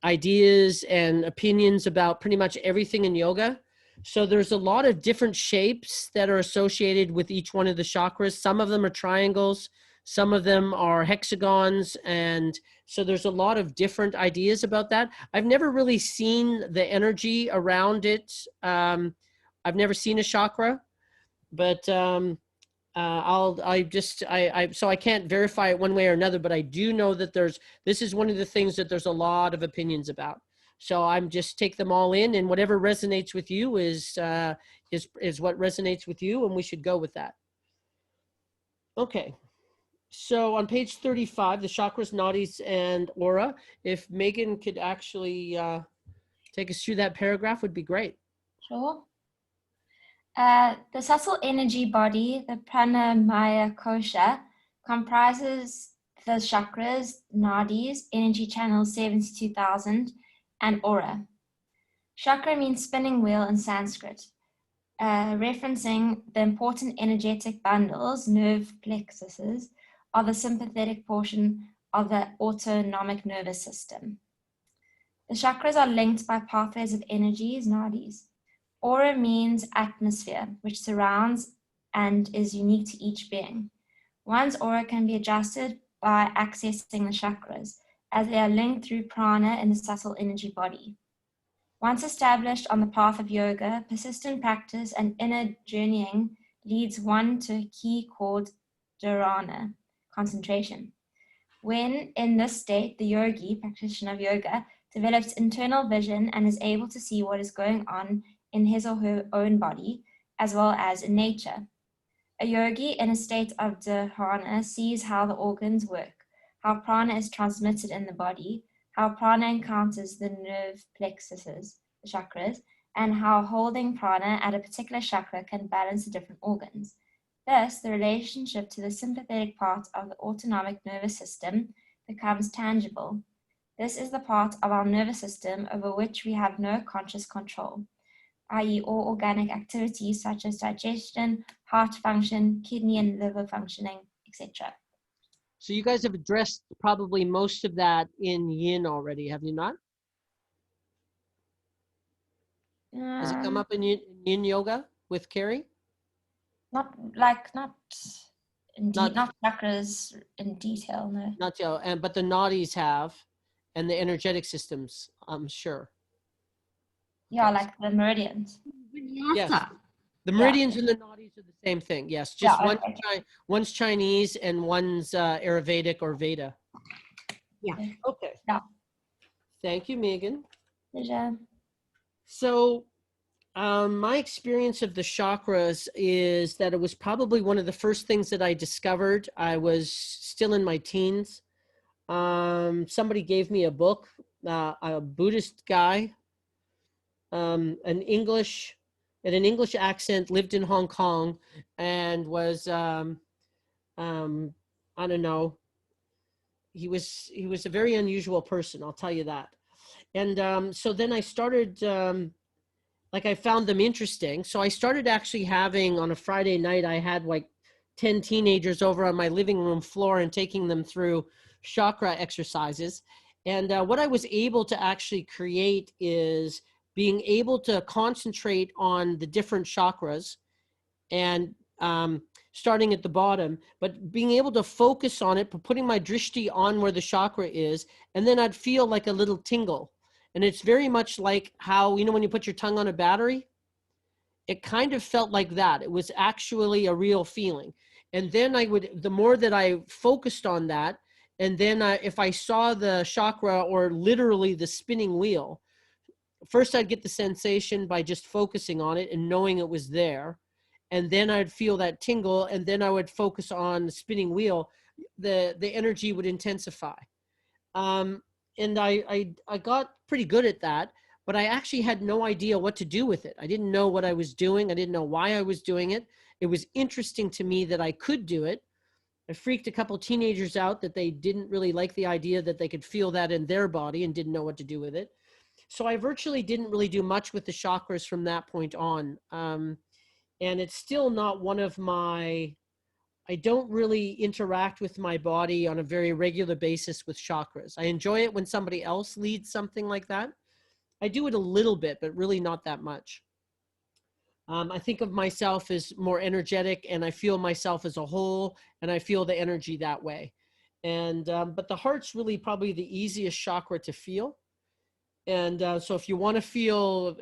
ideas and opinions about pretty much everything in yoga. So there's a lot of different shapes that are associated with each one of the chakras. Some of them are triangles. Some of them are hexagons. And so there's a lot of different ideas about that. I've never really seen the energy around it. I've never seen a chakra, but so I can't verify it one way or another, but I do know that this is one of the things that there's a lot of opinions about. So I'm just take them all in, and whatever resonates with you is what resonates with you, and we should go with that. Okay. So on page 35, the chakras, nadis, and aura, if Megan could actually take us through that paragraph, would be great. Sure. The subtle energy body, the pranamaya kosha, comprises the chakras, nadis, energy channels 72,000, and aura. Chakra means spinning wheel in Sanskrit, referencing the important energetic bundles, nerve plexuses, of the sympathetic portion of the autonomic nervous system. The chakras are linked by pathways of energies, nadis. Aura means atmosphere, which surrounds and is unique to each being. One's aura can be adjusted by accessing the chakras, as they are linked through prana in the subtle energy body. Once established on the path of yoga, persistent practice and inner journeying leads one to a key called dharana, concentration. When in this state, the yogi, practitioner of yoga, develops internal vision and is able to see what is going on in his or her own body, as well as in nature. A yogi in a state of dharana sees how the organs work, how prana is transmitted in the body, how prana encounters the nerve plexuses, the chakras, and how holding prana at a particular chakra can balance the different organs. Thus, the relationship to the sympathetic part of the autonomic nervous system becomes tangible. This is the part of our nervous system over which we have no conscious control, i.e. all organic activities such as digestion, heart function, kidney and liver functioning, etc. So you guys have addressed probably most of that in yin already, have you not? Has it come up in yin yoga with Carrie? Not chakras in detail, no. Not yet, but the nadis have, and the energetic systems, I'm sure. Yeah, Okay. like the meridians. Yes. The meridians and the nadis are the same thing. Yes, just one's Chinese and one's Ayurvedic or Veda. Yeah. Okay. Yeah. Thank you, Megan. Pleasure. So my experience of the chakras is that it was probably one of the first things that I discovered. I was still in my teens. Somebody gave me a book, a Buddhist guy, an English accent, lived in Hong Kong, and was I don't know. He was a very unusual person, I'll tell you that. And so then I started, I found them interesting. So I started actually having, on a Friday night, I had like 10 teenagers over on my living room floor and taking them through chakra exercises. And what I was able to actually create is being able to concentrate on the different chakras and starting at the bottom, but being able to focus on it, putting my drishti on where the chakra is, and then I'd feel like a little tingle. And it's very much like how, when you put your tongue on a battery, it kind of felt like that. It was actually a real feeling. And then the more that I focused on that, and then if I saw the chakra or literally the spinning wheel, first I'd get the sensation by just focusing on it and knowing it was there. And then I'd feel that tingle, and then I would focus on the spinning wheel. The energy would intensify. And I got pretty good at that, but I actually had no idea what to do with it. I didn't know what I was doing. I didn't know why I was doing it. It was interesting to me that I could do it. I freaked a couple teenagers out that they didn't really like the idea that they could feel that in their body and didn't know what to do with it. So I virtually didn't really do much with the chakras from that point on. And it's still not one of I don't really interact with my body on a very regular basis with chakras. I enjoy it when somebody else leads something like that. I do it a little bit, but really not that much. I think of myself as more energetic, and I feel myself as a whole, and I feel the energy that way. And but the heart's really probably the easiest chakra to feel. And so if you want to feel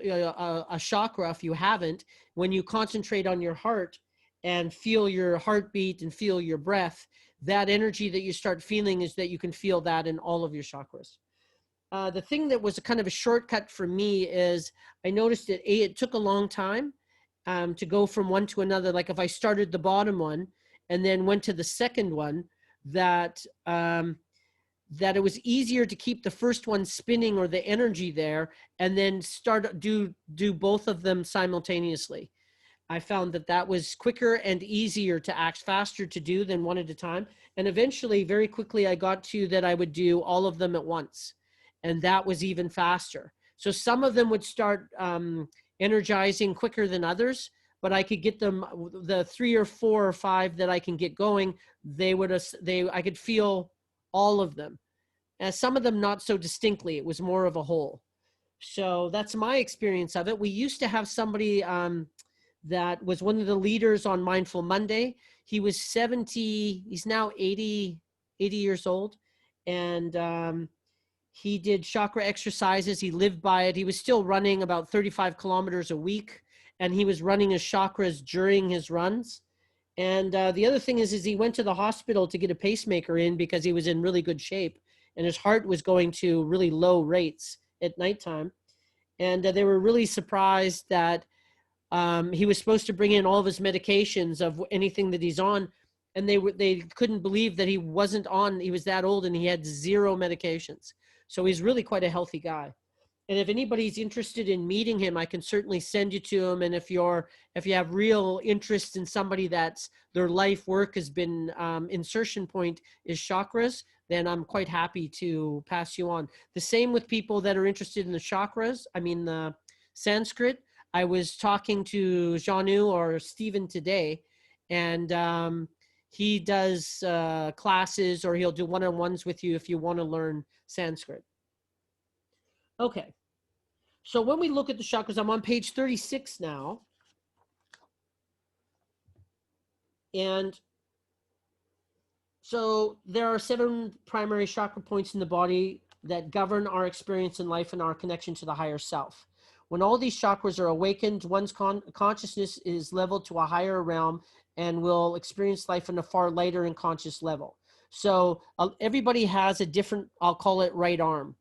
a chakra, if you haven't, when you concentrate on your heart and feel your heartbeat and feel your breath, that energy that you start feeling is that you can feel that in all of your chakras. The thing that was a kind of a shortcut for me is I noticed that it took a long time to go from one to another. Like if I started the bottom one and then went to the second one, that that it was easier to keep the first one spinning or the energy there and then start do both of them simultaneously. I found that that was quicker and easier to act, faster to do than one at a time. And eventually, very quickly, I got to that I would do all of them at once. And that was even faster. So some of them would start energizing quicker than others, but I could get them, the 3 or 4 or 5 that I can get going, I could feel all of them. And some of them not so distinctly. It was more of a whole. So that's my experience of it. We used to have somebody that was one of the leaders on Mindful Monday. He was 70, he's now 80 years old. And he did chakra exercises. He lived by it. He was still running about 35 kilometers a week. And he was running his chakras during his runs. And the other thing is he went to the hospital to get a pacemaker in because he was in really good shape. And his heart was going to really low rates at nighttime. And they were really surprised that he was supposed to bring in all of his medications of anything that he's on. And they couldn't believe that he wasn't on, he was that old and he had 0 medications. So he's really quite a healthy guy. And if anybody's interested in meeting him, I can certainly send you to him. And if you have real interest in somebody that's their life work has been insertion point is chakras, then I'm quite happy to pass you on. The same with people that are interested in the chakras. I mean, the Sanskrit. I was talking to Janu or Stephen today, and he does classes or he'll do one-on-ones with you if you want to learn Sanskrit. Okay, so when we look at the chakras, I'm on page 36 now. And so there are 7 primary chakra points in the body that govern our experience in life and our connection to the higher self. When all these chakras are awakened, one's consciousness is leveled to a higher realm and will experience life on a far lighter and conscious level. So everybody has a different, I'll call it right arm.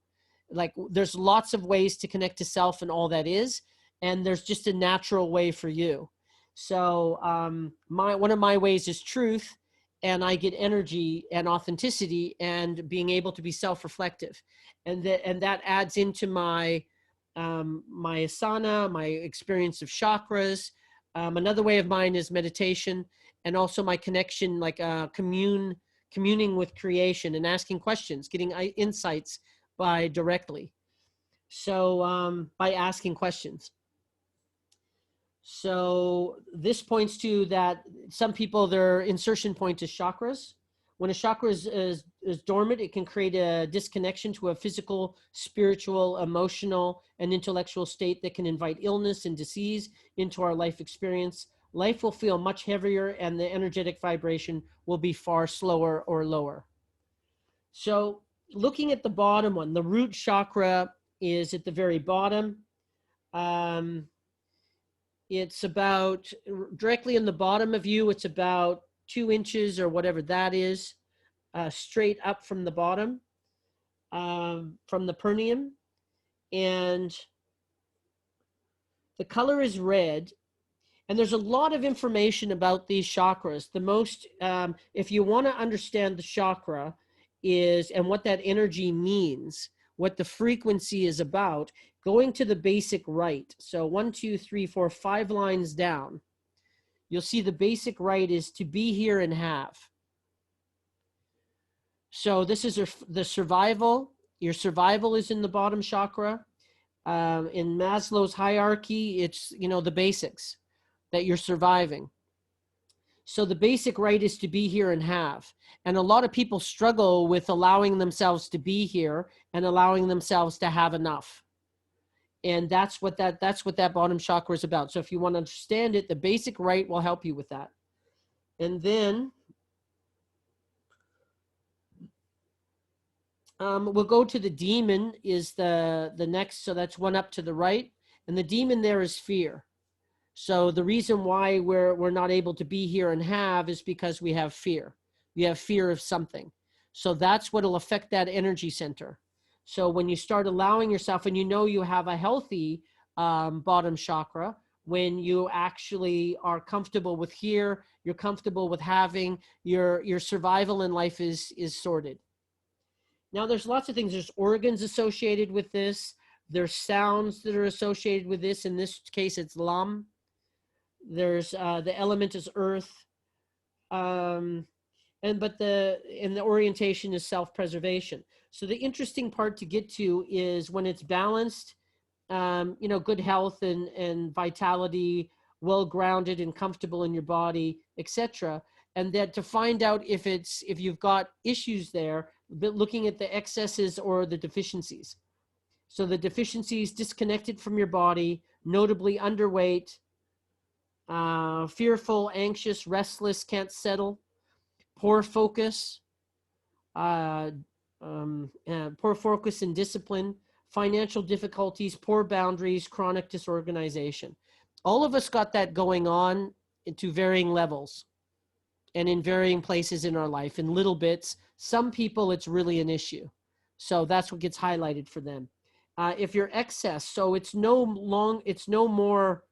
Like there's lots of ways to connect to self and all that is, and there's just a natural way for you. So one of my ways is truth, and I get energy and authenticity and being able to be self-reflective, and that adds into my my asana, my experience of chakras. Another way of mine is meditation, and also my connection, like communing with creation and asking questions, getting insights by directly. So by asking questions. So this points to that some people, their insertion point is chakras. When a chakra is dormant, it can create a disconnection to a physical, spiritual, emotional, and intellectual state that can invite illness and disease into our life experience. Life will feel much heavier and the energetic vibration will be far slower or lower. So looking at the bottom one, the root chakra is at the very bottom. It's about directly in the bottom of you. It's about 2 inches or whatever that is, straight up from the bottom, from the perineum. And the color is red. And there's a lot of information about these chakras. The most, if you want to understand the chakra is, and what that energy means, what the frequency is about, going to the basic right. So 1, 2, 3, 4, 5 lines down, you'll see the basic right is to be here and have. So this is the survival. Your survival is in the bottom chakra. In Maslow's hierarchy, it's, the basics that you're surviving. So the basic right is to be here and have. And a lot of people struggle with allowing themselves to be here and allowing themselves to have enough. And that's what that bottom chakra is about. So if you want to understand it, the basic right will help you with that. And then we'll go to the demon is the next. So that's one up to the right. And the demon there is fear. So the reason why we're not able to be here and have is because we have fear. We have fear of something. So that's what will affect that energy center. So when you start allowing yourself, and you know you have a healthy bottom chakra, when you actually are comfortable with here, you're comfortable with having your survival in life is sorted. Now there's lots of things. There's organs associated with this. There's sounds that are associated with this. In this case, it's lam. There's the element is earth. But the orientation is self-preservation. So the interesting part to get to is when it's balanced, good health and vitality, well-grounded and comfortable in your body, etc. And that to find out if you've got issues there, but looking at the excesses or the deficiencies. So the deficiencies disconnected from your body, notably underweight, fearful, anxious, restless, can't settle, poor focus, poor focus and discipline, financial difficulties, poor boundaries, chronic disorganization. All of us got that going on to varying levels and in varying places in our life, in little bits. Some people, it's really an issue. So that's what gets highlighted for them. If you're excess, so it's no more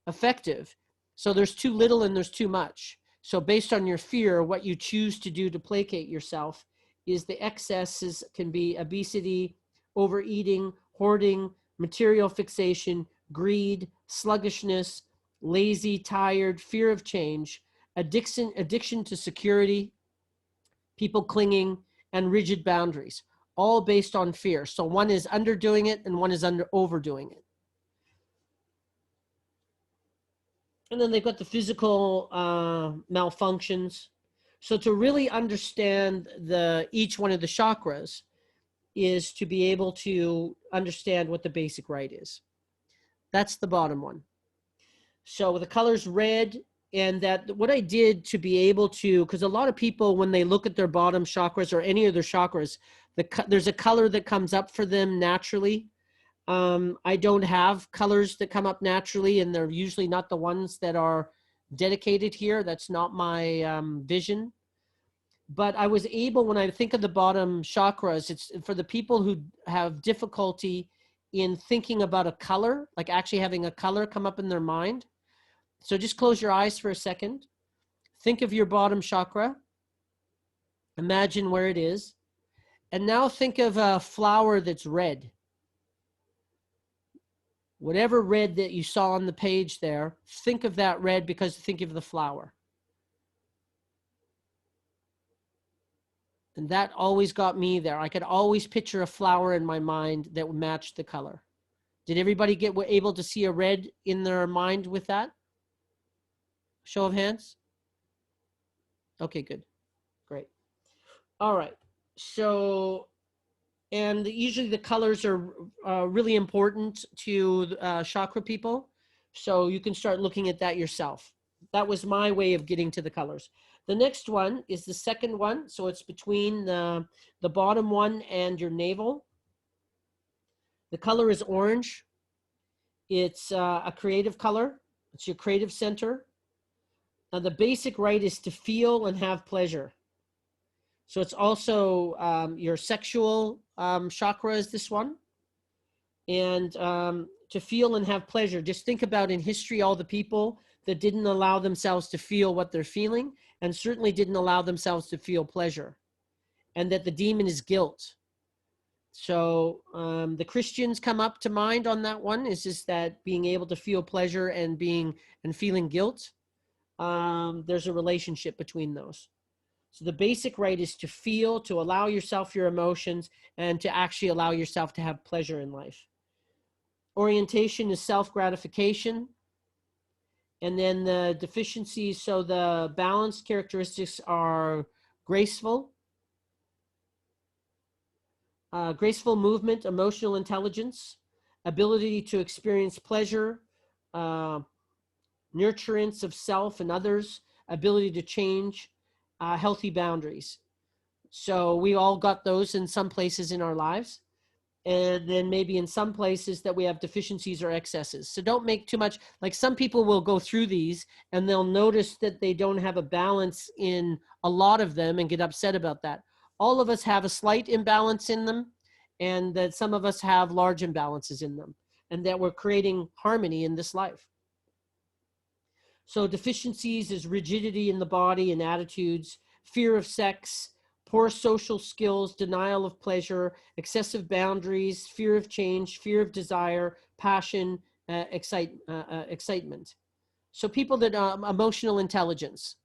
effective. So there's too little and there's too much. So based on your fear, what you choose to do to placate yourself is the excesses can be obesity, overeating, hoarding, material fixation, greed, sluggishness, lazy, tired, fear of change, addiction to security, people clinging, and rigid boundaries, all based on fear. So one is underdoing it and one is overdoing it. And then they've got the physical malfunctions. So to really understand each one of the chakras is to be able to understand what the basic right is. That's the bottom one. So the color's red, and that what I did to be able to, because a lot of people, when they look at their bottom chakras or any of their chakras, there's a color that comes up for them naturally. I don't have colors that come up naturally, and they're usually not the ones that are dedicated here. That's not my vision. But I was able, when I think of the bottom chakras, it's for the people who have difficulty in thinking about a color, like actually having a color come up in their mind. So just close your eyes for a second. Think of your bottom chakra. Imagine where it is. And now think of a flower that's red. Whatever red that you saw on the page there, think of that red because think of the flower. And that always got me there. I could always picture a flower in my mind that would match the color. Did everybody get able to see a red in their mind with that? Show of hands? Okay, good. Great. All right. So, and usually the colors are really important to chakra people. So you can start looking at that yourself. That was my way of getting to the colors. The next one is the second one. So it's between the bottom one and your navel. The color is orange. It's a creative color. It's your creative center. Now the basic right is to feel and have pleasure. So it's also your sexual chakra is this one. And to feel and have pleasure. Just think about in history all the people that didn't allow themselves to feel what they're feeling, and certainly didn't allow themselves to feel pleasure. And that the demon is guilt. So the Christians come up to mind on that one. Is just that being able to feel pleasure and feeling guilt. There's a relationship between those. So the basic right is to feel, to allow yourself your emotions, and to actually allow yourself to have pleasure in life. Orientation is self-gratification. And then the deficiencies, so the balanced characteristics are graceful, graceful movement, emotional intelligence, ability to experience pleasure, nurturance of self and others, ability to change, healthy boundaries. So we all got those in some places in our lives. And then maybe in some places that we have deficiencies or excesses. So don't make too much, like some people will go through these and they'll notice that they don't have a balance in a lot of them and get upset about that. All of us have a slight imbalance in them, and that some of us have large imbalances in them, and that we're creating harmony in this life. So deficiencies is rigidity in the body and attitudes, fear of sex, poor social skills, denial of pleasure, excessive boundaries, fear of change, fear of desire, passion, excitement. So people that emotional intelligence.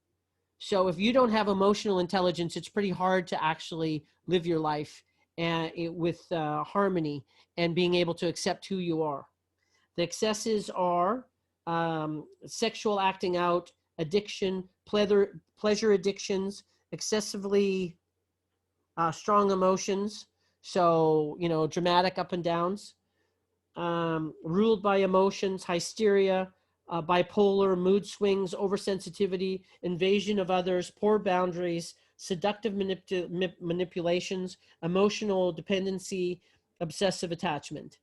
So if you don't have emotional intelligence, it's pretty hard to actually live your life with harmony and being able to accept who you are. The excesses are sexual acting out, addiction, pleasure addictions, excessively strong emotions, so, you know, dramatic up and downs, ruled by emotions, hysteria, bipolar, mood swings, oversensitivity, invasion of others, poor boundaries, seductive manipulations, emotional dependency, obsessive attachment.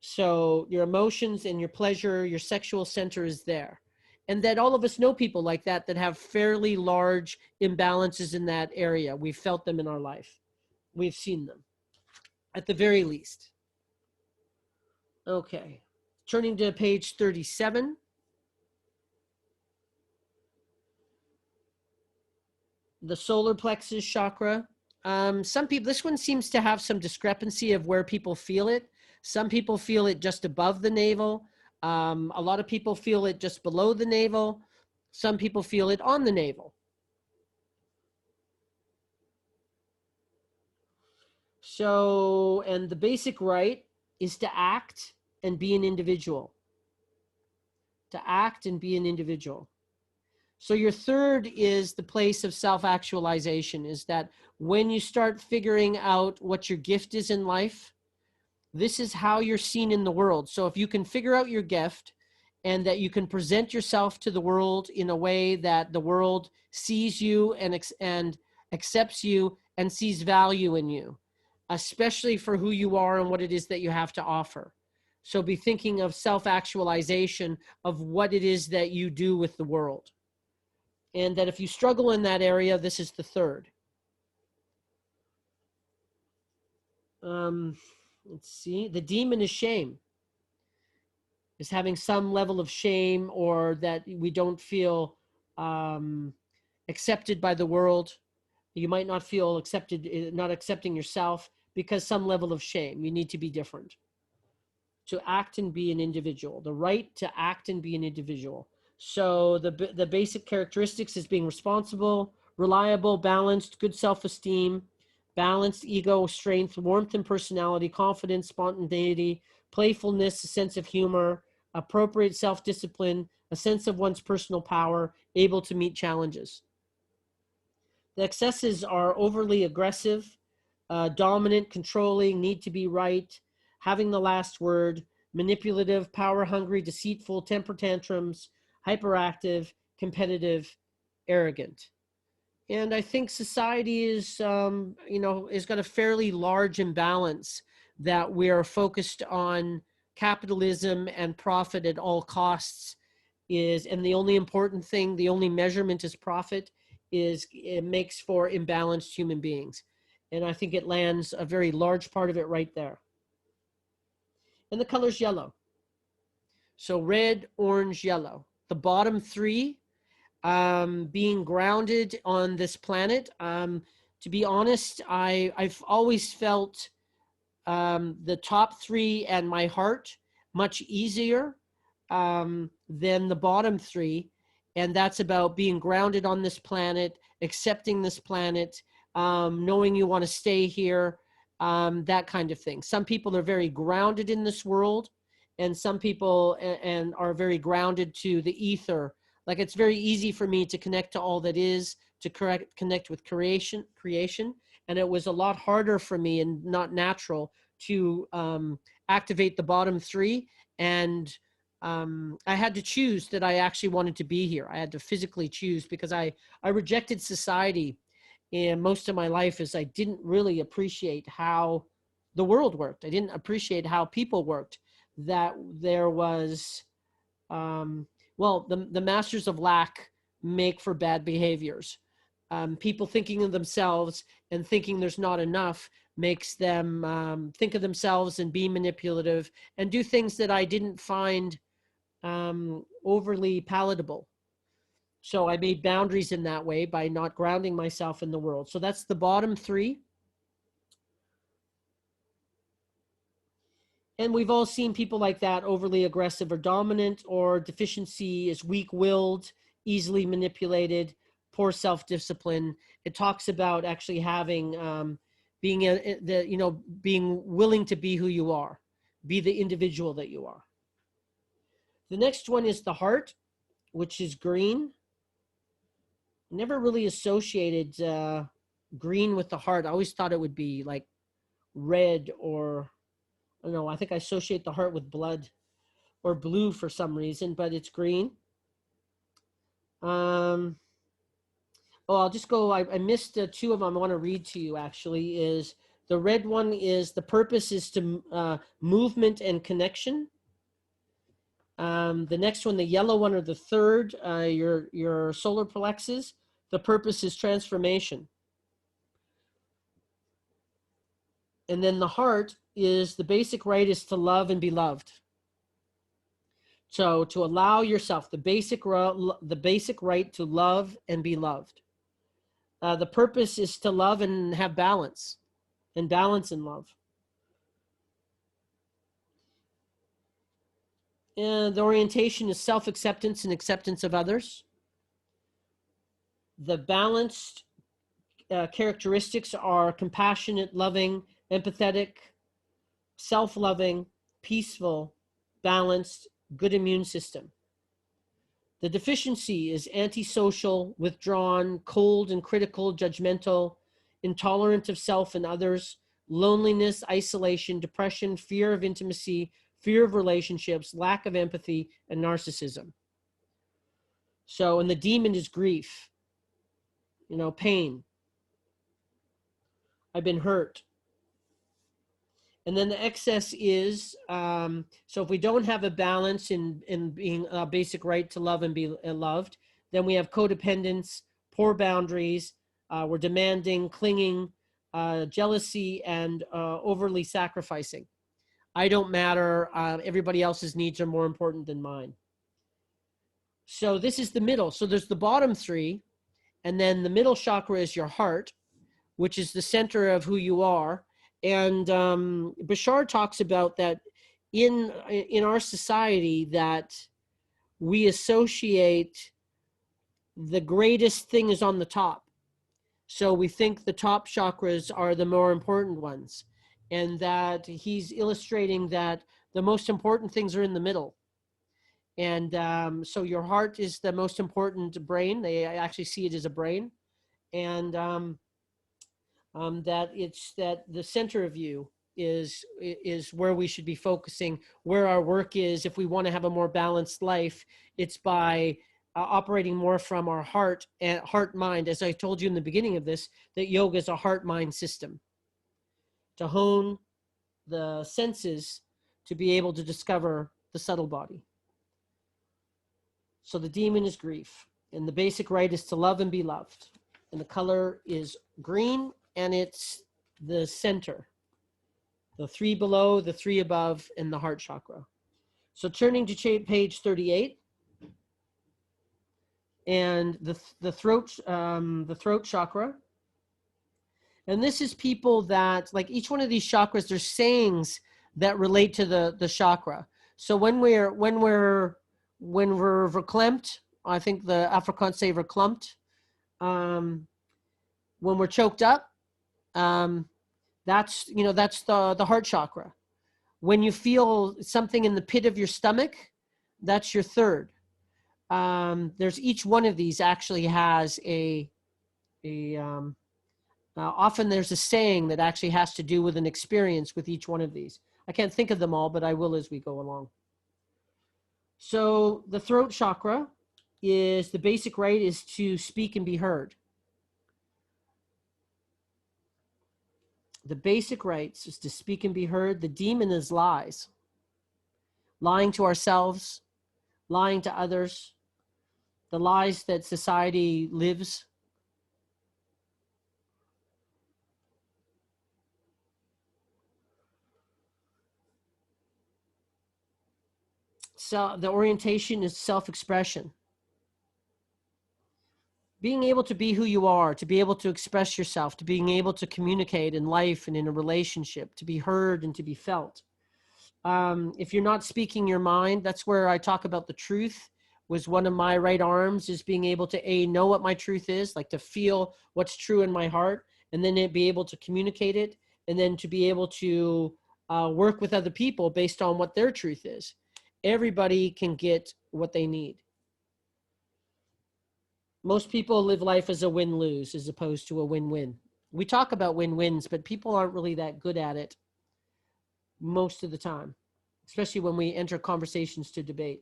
So your emotions and your pleasure, your sexual center is there. And that all of us know people like that that have fairly large imbalances in that area. We've felt them in our life. We've seen them, at the very least. Okay, turning to page 37. The solar plexus chakra. Some people, this one seems to have some discrepancy of where people feel it. Some people feel it just above the navel. A lot of people feel it just below the navel. Some people feel it on the navel. So, and the basic right is to act and be an individual. To act and be an individual. So your third is the place of self-actualization, is that when you start figuring out what your gift is in life, this is how you're seen in the world. So if you can figure out your gift and that you can present yourself to the world in a way that the world sees you and accepts you and sees value in you, especially for who you are and what it is that you have to offer. So be thinking of self-actualization of what it is that you do with the world. And that if you struggle in that area, this is the third. Let's see, the demon is shame. Is having some level of shame, or that we don't feel accepted by the world. You might not feel accepted, not accepting yourself, because some level of shame. You need to be different. To act and be an individual. The right to act and be an individual. So the basic characteristics is being responsible, reliable, balanced, good self-esteem, balanced ego, strength, warmth and personality, confidence, spontaneity, playfulness, a sense of humor, appropriate self-discipline, a sense of one's personal power, able to meet challenges. The excesses are overly aggressive, dominant, controlling, need to be right, having the last word, manipulative, power hungry, deceitful, temper tantrums, hyperactive, competitive, arrogant. And I think society is, has got a fairly large imbalance, that we are focused on capitalism and profit at all costs and the only important thing, the only measurement is profit, it makes for imbalanced human beings. And I think it lands a very large part of it right there. And the color's yellow. So red, orange, yellow. The bottom three, being grounded on this planet. To be honest, I've always felt the top three and my heart much easier than the bottom three. And that's about being grounded on this planet, accepting this planet, knowing you want to stay here, that kind of thing. Some people are very grounded in this world, and some people and are very grounded to the ether. Like, it's very easy for me to connect to all that is, to connect with creation. And it was a lot harder for me and not natural to activate the bottom three. And I had to choose that I actually wanted to be here. I had to physically choose, because I rejected society in most of my life, as I didn't really appreciate how the world worked. I didn't appreciate how people worked, that there was, well, the masters of lack make for bad behaviors. People thinking of themselves and thinking there's not enough makes them think of themselves and be manipulative and do things that I didn't find overly palatable. So I made boundaries in that way by not grounding myself in the world. So that's the bottom three. And we've all seen people like that, overly aggressive or dominant, or deficiency is weak-willed, easily manipulated, poor self-discipline. It talks about actually having, being willing to be who you are, be the individual that you are. The next one is the heart, which is green. Never really associated green with the heart. I always thought it would be like red, or I don't know, I think I associate the heart with blood or blue for some reason, but it's green. Oh, I'll just go, I missed two of them I want to read to you actually. Is the red one is the purpose is to movement and connection. The next one, the yellow one, or the third, your solar plexus, the purpose is transformation. And then the heart is the basic right is to love and be loved. So to allow yourself the basic right to love and be loved. The purpose is to love and have balance, and balance in love. And the orientation is self-acceptance and acceptance of others. The balanced characteristics are compassionate, loving, empathetic, self-loving, peaceful, balanced, good immune system. The deficiency is antisocial, withdrawn, cold and critical, judgmental, intolerant of self and others, loneliness, isolation, depression, fear of intimacy, fear of relationships, lack of empathy, and narcissism. So, and the demon is grief, pain. I've been hurt. And then the excess is, so if we don't have a balance in being a basic right to love and be loved, then we have codependence, poor boundaries, we're demanding, clinging, jealousy, and overly sacrificing. I don't matter, everybody else's needs are more important than mine. So this is the middle. So there's the bottom three, and then the middle chakra is your heart, which is the center of who you are. And Bashar talks about that in our society, that we associate the greatest thing is on the top. So we think the top chakras are the more important ones, and that he's illustrating that the most important things are in the middle. And so your heart is the most important brain. They actually see it as a brain. And that it's that the center of you is where we should be focusing, where our work is. If we want to have a more balanced life, it's by operating more from our heart and heart-mind. As I told you in the beginning of this, that yoga is a heart-mind system to hone the senses to be able to discover the subtle body. So the demon is grief, and the basic right is to love and be loved. And the color is green, and it's the center, the three below, the three above, and the heart chakra. So turning to page 38, and the throat chakra. And this is people that, like, each one of these chakras, there's sayings that relate to the chakra. So when we're verklempt, I think the Afrikaans say verklempt, when we're choked up, that's the heart chakra. When you feel something in the pit of your stomach, that's your third. There's each one of these actually has a Often there's a saying that actually has to do with an experience with each one of these. I can't think of them all, but I will as we go along. So the throat chakra is the basic right is to speak and be heard. The basic rights is to speak and be heard. The demon is lies. Lying to ourselves, lying to others, the lies that society lives. So the orientation is self-expression. Being able to be who you are, to be able to express yourself, to being able to communicate in life and in a relationship, to be heard and to be felt. If you're not speaking your mind, that's where I talk about the truth. Was one of my right arms is being able to know what my truth is, like to feel what's true in my heart, and then be able to communicate it, and then to be able to work with other people based on what their truth is. Everybody can get what they need. Most people live life as a win-lose as opposed to a win-win. We talk about win-wins, but people aren't really that good at it most of the time, especially when we enter conversations to debate.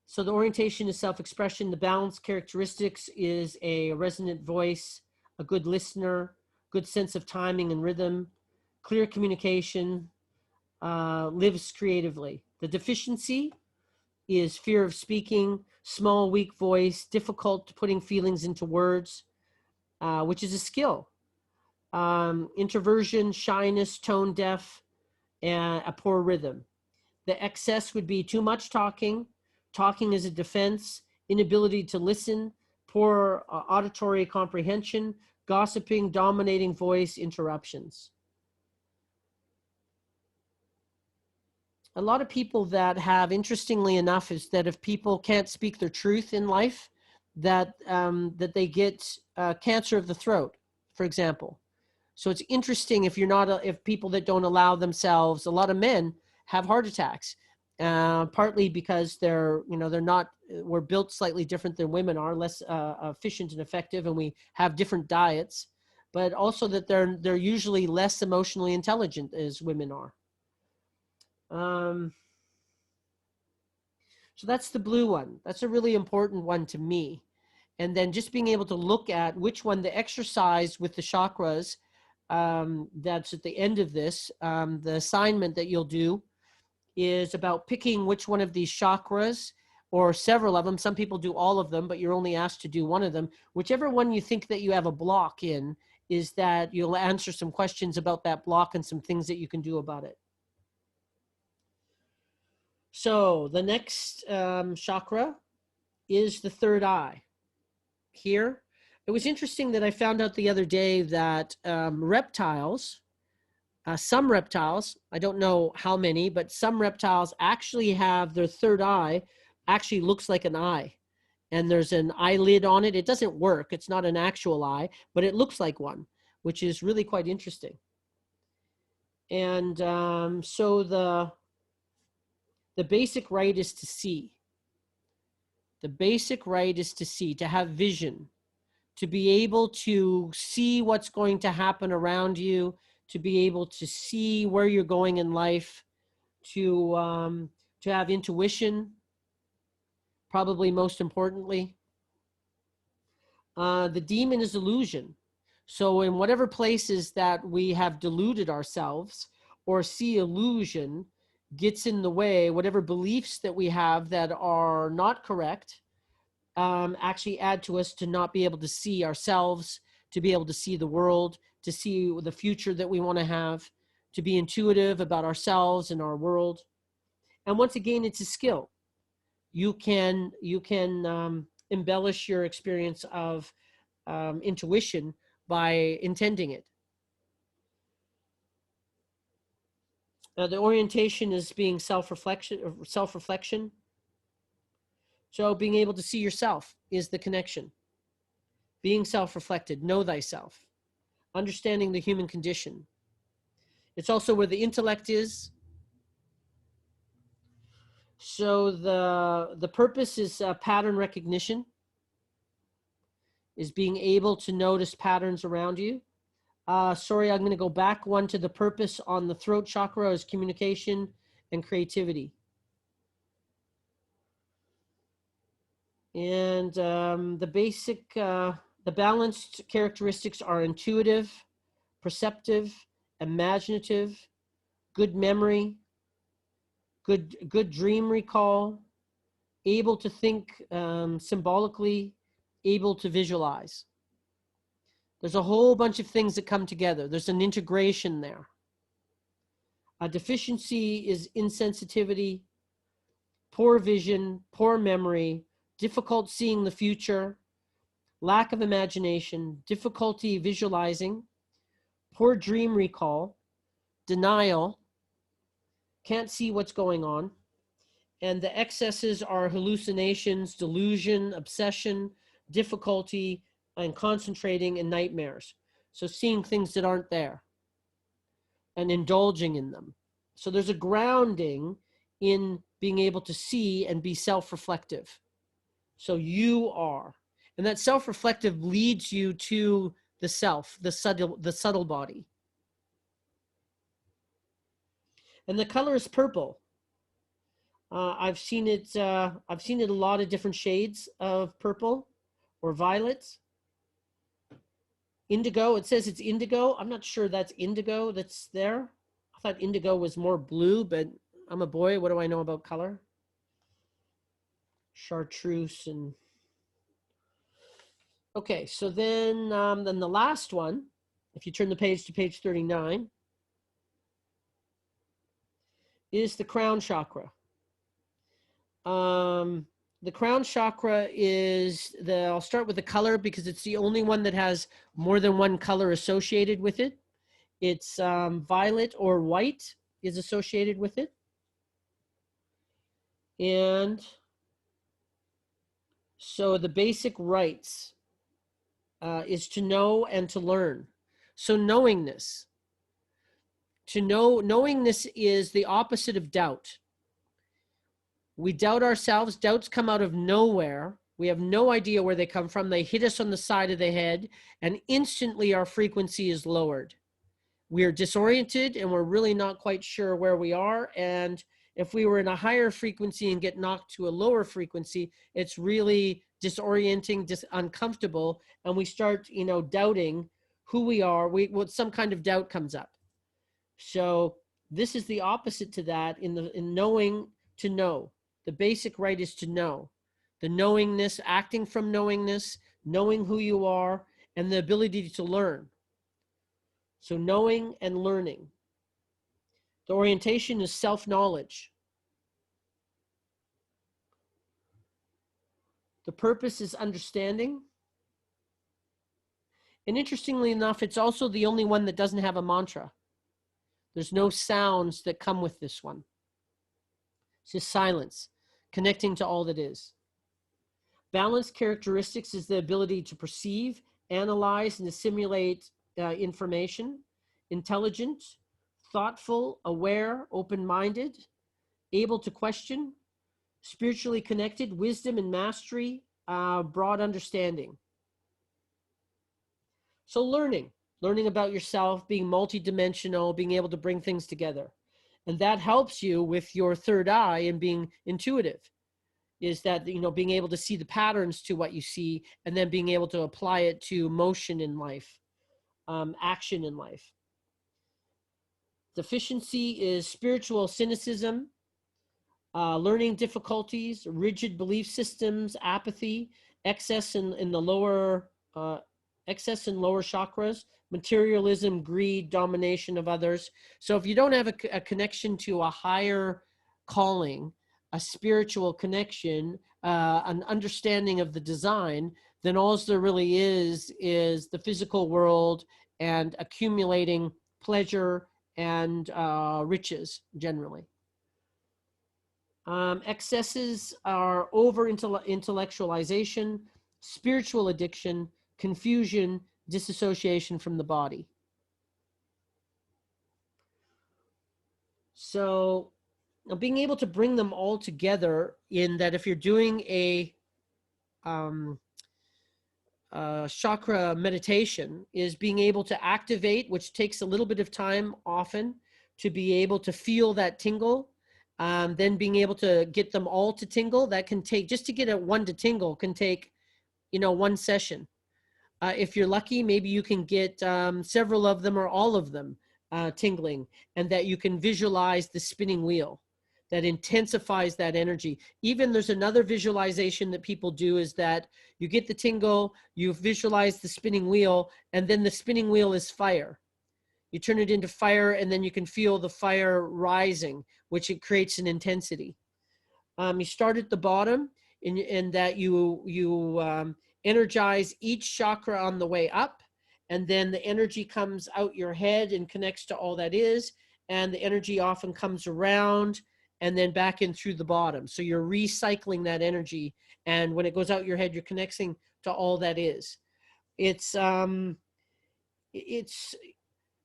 So the orientation is self-expression. The balance characteristics is a resonant voice, a good listener, good sense of timing and rhythm, clear communication, lives creatively. The deficiency is fear of speaking, small, weak voice, difficult putting feelings into words, which is a skill. Introversion, shyness, tone deaf, and a poor rhythm. The excess would be too much talking, talking as a defense, inability to listen, poor auditory comprehension, gossiping, dominating voice, interruptions. A lot of people that have, interestingly enough, is that if people can't speak their truth in life, that they get cancer of the throat, for example. So it's interesting if you're not, if people that don't allow themselves, a lot of men have heart attacks, partly because they're not, we're built slightly different than women are, less efficient and effective, and we have different diets, but also that they're usually less emotionally intelligent as women are. So that's the blue one. That's a really important one to me. And then just being able to look at which one, the exercise with the chakras, that's at the end of this, the assignment that you'll do is about picking which one of these chakras, or several of them. Some people do all of them, but you're only asked to do one of them. Whichever one you think that you have a block in, is that you'll answer some questions about that block and some things that you can do about it. So the next chakra is the third eye. Here, it was interesting that I found out the other day that reptiles, some reptiles, I don't know how many, but some reptiles actually have their third eye actually looks like an eye. And there's an eyelid on it. It doesn't work. It's not an actual eye, but it looks like one, which is really quite interesting. And so the basic right is to see. The basic right is to see, to have vision, to be able to see what's going to happen around you, to be able to see where you're going in life, to have intuition, probably most importantly. The demon is illusion. So in whatever places that we have deluded ourselves or see illusion gets in the way, whatever beliefs that we have that are not correct, actually add to us to not be able to see ourselves, to be able to see the world, to see the future that we want to have, to be intuitive about ourselves and our world. And once again, it's a skill. You can embellish your experience of intuition by intending it. The orientation is being self-reflection. So being able to see yourself is the connection. Being self-reflected, know thyself, understanding the human condition. It's also where the intellect is. So the purpose is pattern recognition. is being able to notice patterns around you. Sorry, I'm going to go back one to the purpose on the throat chakra is communication and creativity. And the balanced characteristics are intuitive, perceptive, imaginative, good memory, good dream recall, able to think symbolically, able to visualize. There's a whole bunch of things that come together. There's an integration there. A deficiency is insensitivity, poor vision, poor memory, difficult seeing the future, lack of imagination, difficulty visualizing, poor dream recall, denial, can't see what's going on. And the excesses are hallucinations, delusion, obsession, difficulty, and concentrating, and nightmares. So seeing things that aren't there and indulging in them. So there's a grounding in being able to see and be self-reflective. So you are. And that self-reflective leads you to the self, the subtle body. And the color is purple. I've seen it a lot of different shades of purple or violet. Indigo, it says it's indigo. I'm not sure that's indigo that's there. I thought indigo was more blue, but I'm a boy. What do I know about color? Chartreuse and... Okay, so then the last one, if you turn the page to page 39, is the crown chakra. The crown chakra is I'll start with the color because it's the only one that has more than one color associated with it. It's violet or white is associated with it. And so the basic rights is to know and to learn. So knowingness. Knowingness is the opposite of doubt. We doubt ourselves. Doubts come out of nowhere. We have no idea where they come from. They hit us on the side of the head, and instantly our frequency is lowered. We are disoriented, and we're really not quite sure where we are. And if we were in a higher frequency and get knocked to a lower frequency, it's really disorienting, uncomfortable, and we start, doubting who we are. Some kind of doubt comes up. So this is the opposite to that in knowing to know. The basic right is to know. The knowingness, acting from knowingness, knowing who you are, and the ability to learn. So knowing and learning. The orientation is self-knowledge. The purpose is understanding. And interestingly enough, it's also the only one that doesn't have a mantra. There's no sounds that come with this one. It's just silence, connecting to all that is. Balanced characteristics is the ability to perceive, analyze, and assimilate information. Intelligent, thoughtful, aware, open-minded, able to question, spiritually connected, wisdom and mastery, broad understanding. So learning about yourself, being multidimensional, being able to bring things together. And that helps you with your third eye and being intuitive, is that, being able to see the patterns to what you see and then being able to apply it to motion in life, action in life. Deficiency is spiritual cynicism, learning difficulties, rigid belief systems, apathy, excess in the lower chakras, materialism, greed, domination of others. So if you don't have a connection to a higher calling, a spiritual connection, an understanding of the design, then all there really is the physical world and accumulating pleasure and riches generally. Excesses are over intellectualization, spiritual addiction, confusion, disassociation from the body. So being able to bring them all together in that if you're doing a chakra meditation is being able to activate, which takes a little bit of time often, to be able to feel that tingle. Then being able to get them all to tingle, that can take, just to get one to tingle can take, one session. If you're lucky, maybe you can get several of them or all of them tingling, and that you can visualize the spinning wheel that intensifies that energy. Even there's another visualization that people do, is that you get the tingle, you visualize the spinning wheel, and then the spinning wheel is fire. You turn it into fire, and then you can feel the fire rising, which it creates an intensity. You start at the bottom, in that you energize each chakra on the way up, and then the energy comes out your head and connects to all that is, and the energy often comes around and then back in through the bottom. So you're recycling that energy, and when it goes out your head, you're connecting to all that is. It's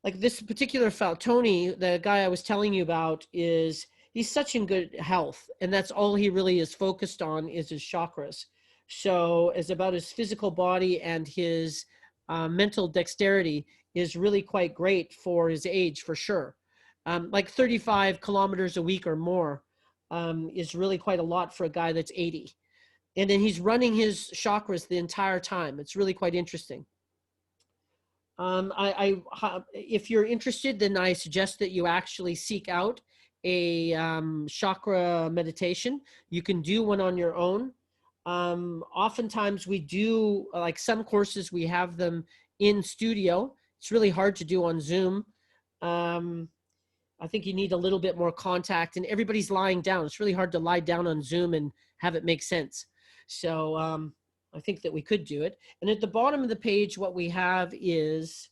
like this particular fellow, Tony, the guy I was telling you about, he's such in good health, and that's all he really is focused on, is his chakras. So it's about his physical body, and his mental dexterity is really quite great for his age, for sure. Like 35 kilometers a week or more is really quite a lot for a guy that's 80. And then he's running his chakras the entire time. It's really quite interesting. If you're interested, then I suggest that you actually seek out a chakra meditation. You can do one on your own. Oftentimes we do, like some courses, we have them in studio. It's really hard to do on Zoom. I think you need a little bit more contact, and everybody's lying down. It's really hard to lie down on Zoom and have it make sense. So I think that we could do it. And at the bottom of the page, what we have is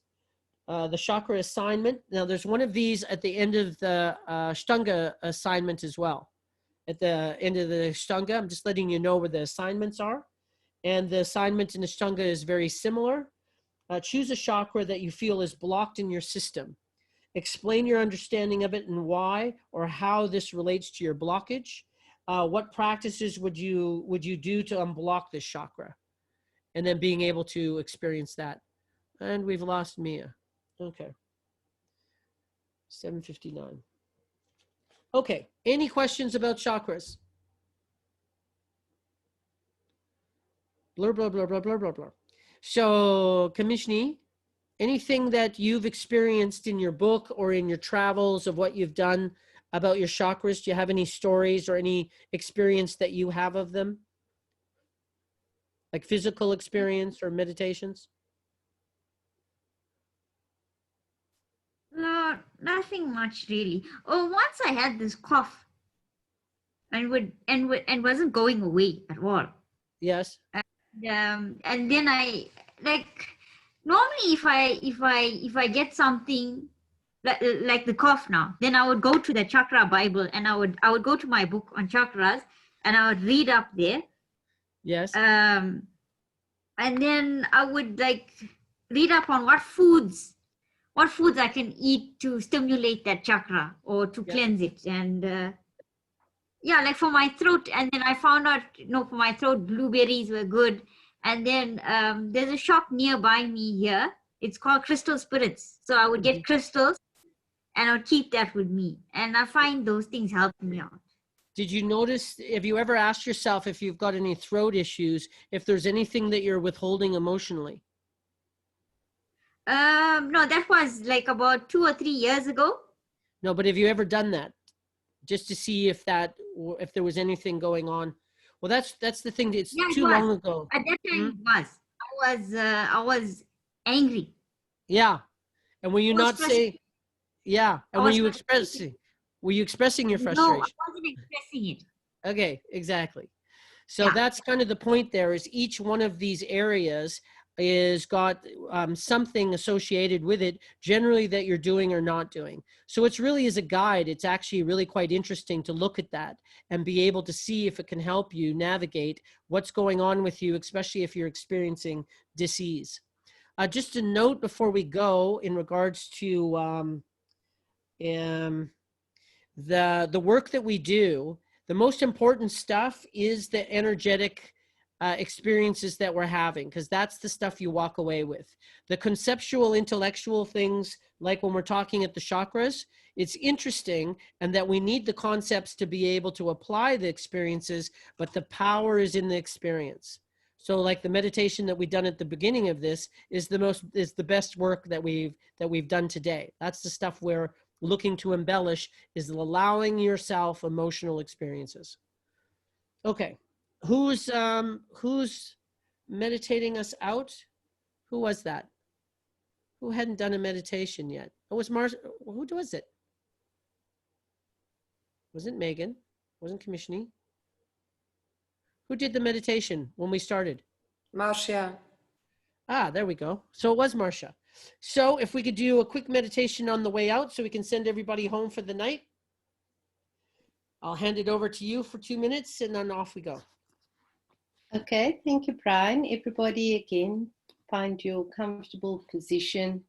the chakra assignment. Now there's one of these at the end of the Ashtanga assignment as well. At the end of the Ashtanga, I'm just letting you know where the assignments are. And the assignment in Ashtanga is very similar. Choose a chakra that you feel is blocked in your system. Explain your understanding of it and why, or how this relates to your blockage. What practices would you do to unblock this chakra? And then being able to experience that. And we've lost Mia. Okay. 7:59. Okay, any questions about chakras? Blur, blah, blah, blah, blah, blah, blah. So, Kamishni, anything that you've experienced in your book or in your travels of what you've done about your chakras? Do you have any stories or any experience that you have of them? Like physical experience or meditations? No, nothing much really. Oh, once I had this cough, and wasn't going away at all. Yes. And then I, like, normally if I get something like the cough now, then I would go to the chakra Bible, and I would go to my book on chakras, and I would read up there. Yes. And then I would like read up on what foods I can eat to stimulate that chakra or to cleanse it. And yeah, like for my throat, and then I found out, for my throat, blueberries were good. And then there's a shop nearby me here. It's called Crystal Spirits. So I would get crystals, and I would keep that with me. And I find those things help me out. Did you notice, have you ever asked yourself, if you've got any throat issues, if there's anything that you're withholding emotionally? No, that was like about 2 or 3 years ago. No, but have you ever done that just to see if there was anything going on? Well, that's the thing. It's too long ago. At that time, I was angry. Yeah. And were you not saying, yeah. And were you expressing your frustration? No, I wasn't expressing it. Okay, exactly. So that's kind of the point there, is each one of these areas is got something associated with it, generally, that you're doing or not doing. So it's really, as a guide, it's actually really quite interesting to look at that and be able to see if it can help you navigate what's going on with you, especially if you're experiencing dis-ease. Just a note before we go in regards to the work that we do, the most important stuff is the energetic experiences that we're having, because that's the stuff you walk away with. The conceptual, intellectual things, like when we're talking at the chakras, it's interesting, and that we need the concepts to be able to apply the experiences, but the power is in the experience. So like the meditation that we've done at the beginning of this is the best work that we've done today. That's the stuff we're looking to embellish, is allowing yourself emotional experiences. Okay. Who's meditating us out? Who was that? Who hadn't done a meditation yet? Oh, it was Mars. Who was it? Wasn't Megan? Wasn't Commissioning? Who did the meditation when we started? Marcia. Ah, there we go. So it was Marcia. So if we could do a quick meditation on the way out so we can send everybody home for the night. I'll hand it over to you for 2 minutes and then off we go. Okay, thank you, Bryan. Everybody, again, find your comfortable position.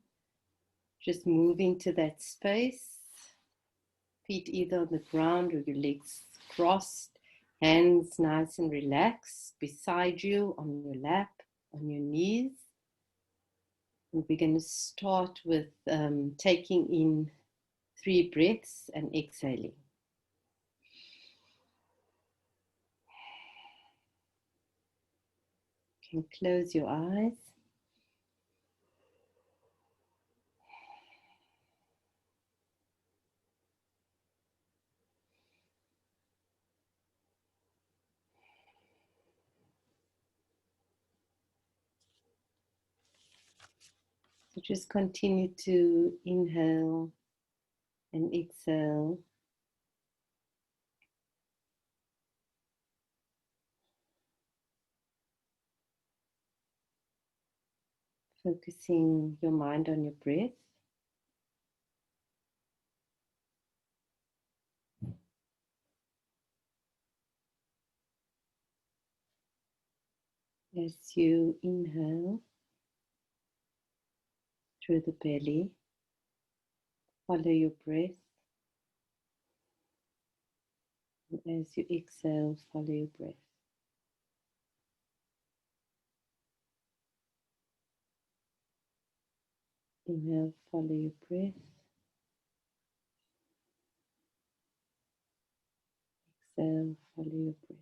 Just moving to that space. Feet either on the ground or your legs crossed. Hands nice and relaxed beside you, on your lap, on your knees. And we're going to start with taking in 3 breaths and exhaling. You can close your eyes. So just continue to inhale and exhale. Focusing your mind on your breath. As you inhale through the belly, follow your breath. And as you exhale, follow your breath. Inhale, follow your breath. Exhale, follow your breath.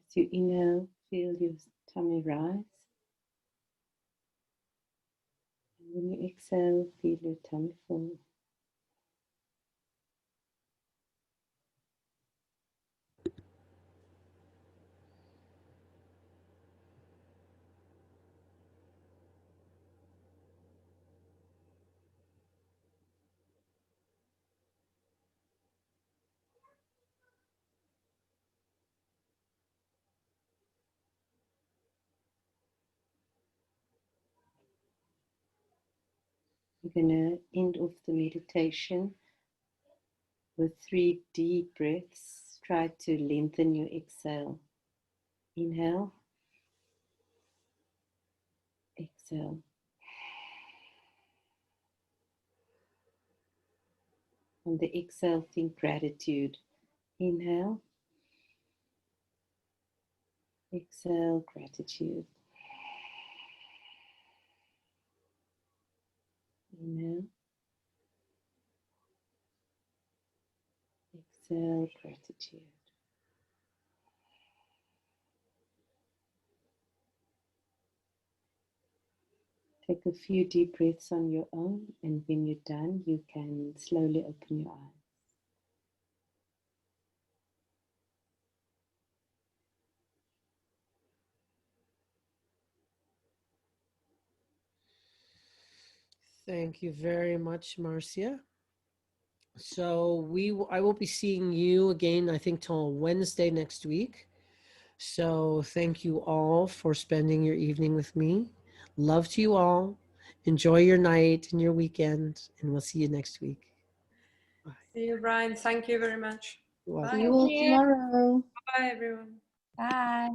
As you inhale, feel your tummy rise. And when you exhale, feel your tummy fall. We're going to end off the meditation with 3 deep breaths. Try to lengthen your exhale. Inhale, exhale. On the exhale, think gratitude. Inhale, exhale, gratitude. Inhale, exhale, gratitude. Take a few deep breaths on your own, and when you're done, you can slowly open your eyes. Thank you very much, Marcia. So I will be seeing you again, I think, till Wednesday next week. So thank you all for spending your evening with me. Love to you all. Enjoy your night and your weekend, and we'll see you next week. Bye. See you, Bryan. Thank you very much. You're See welcome. you all tomorrow. Bye, everyone. Bye.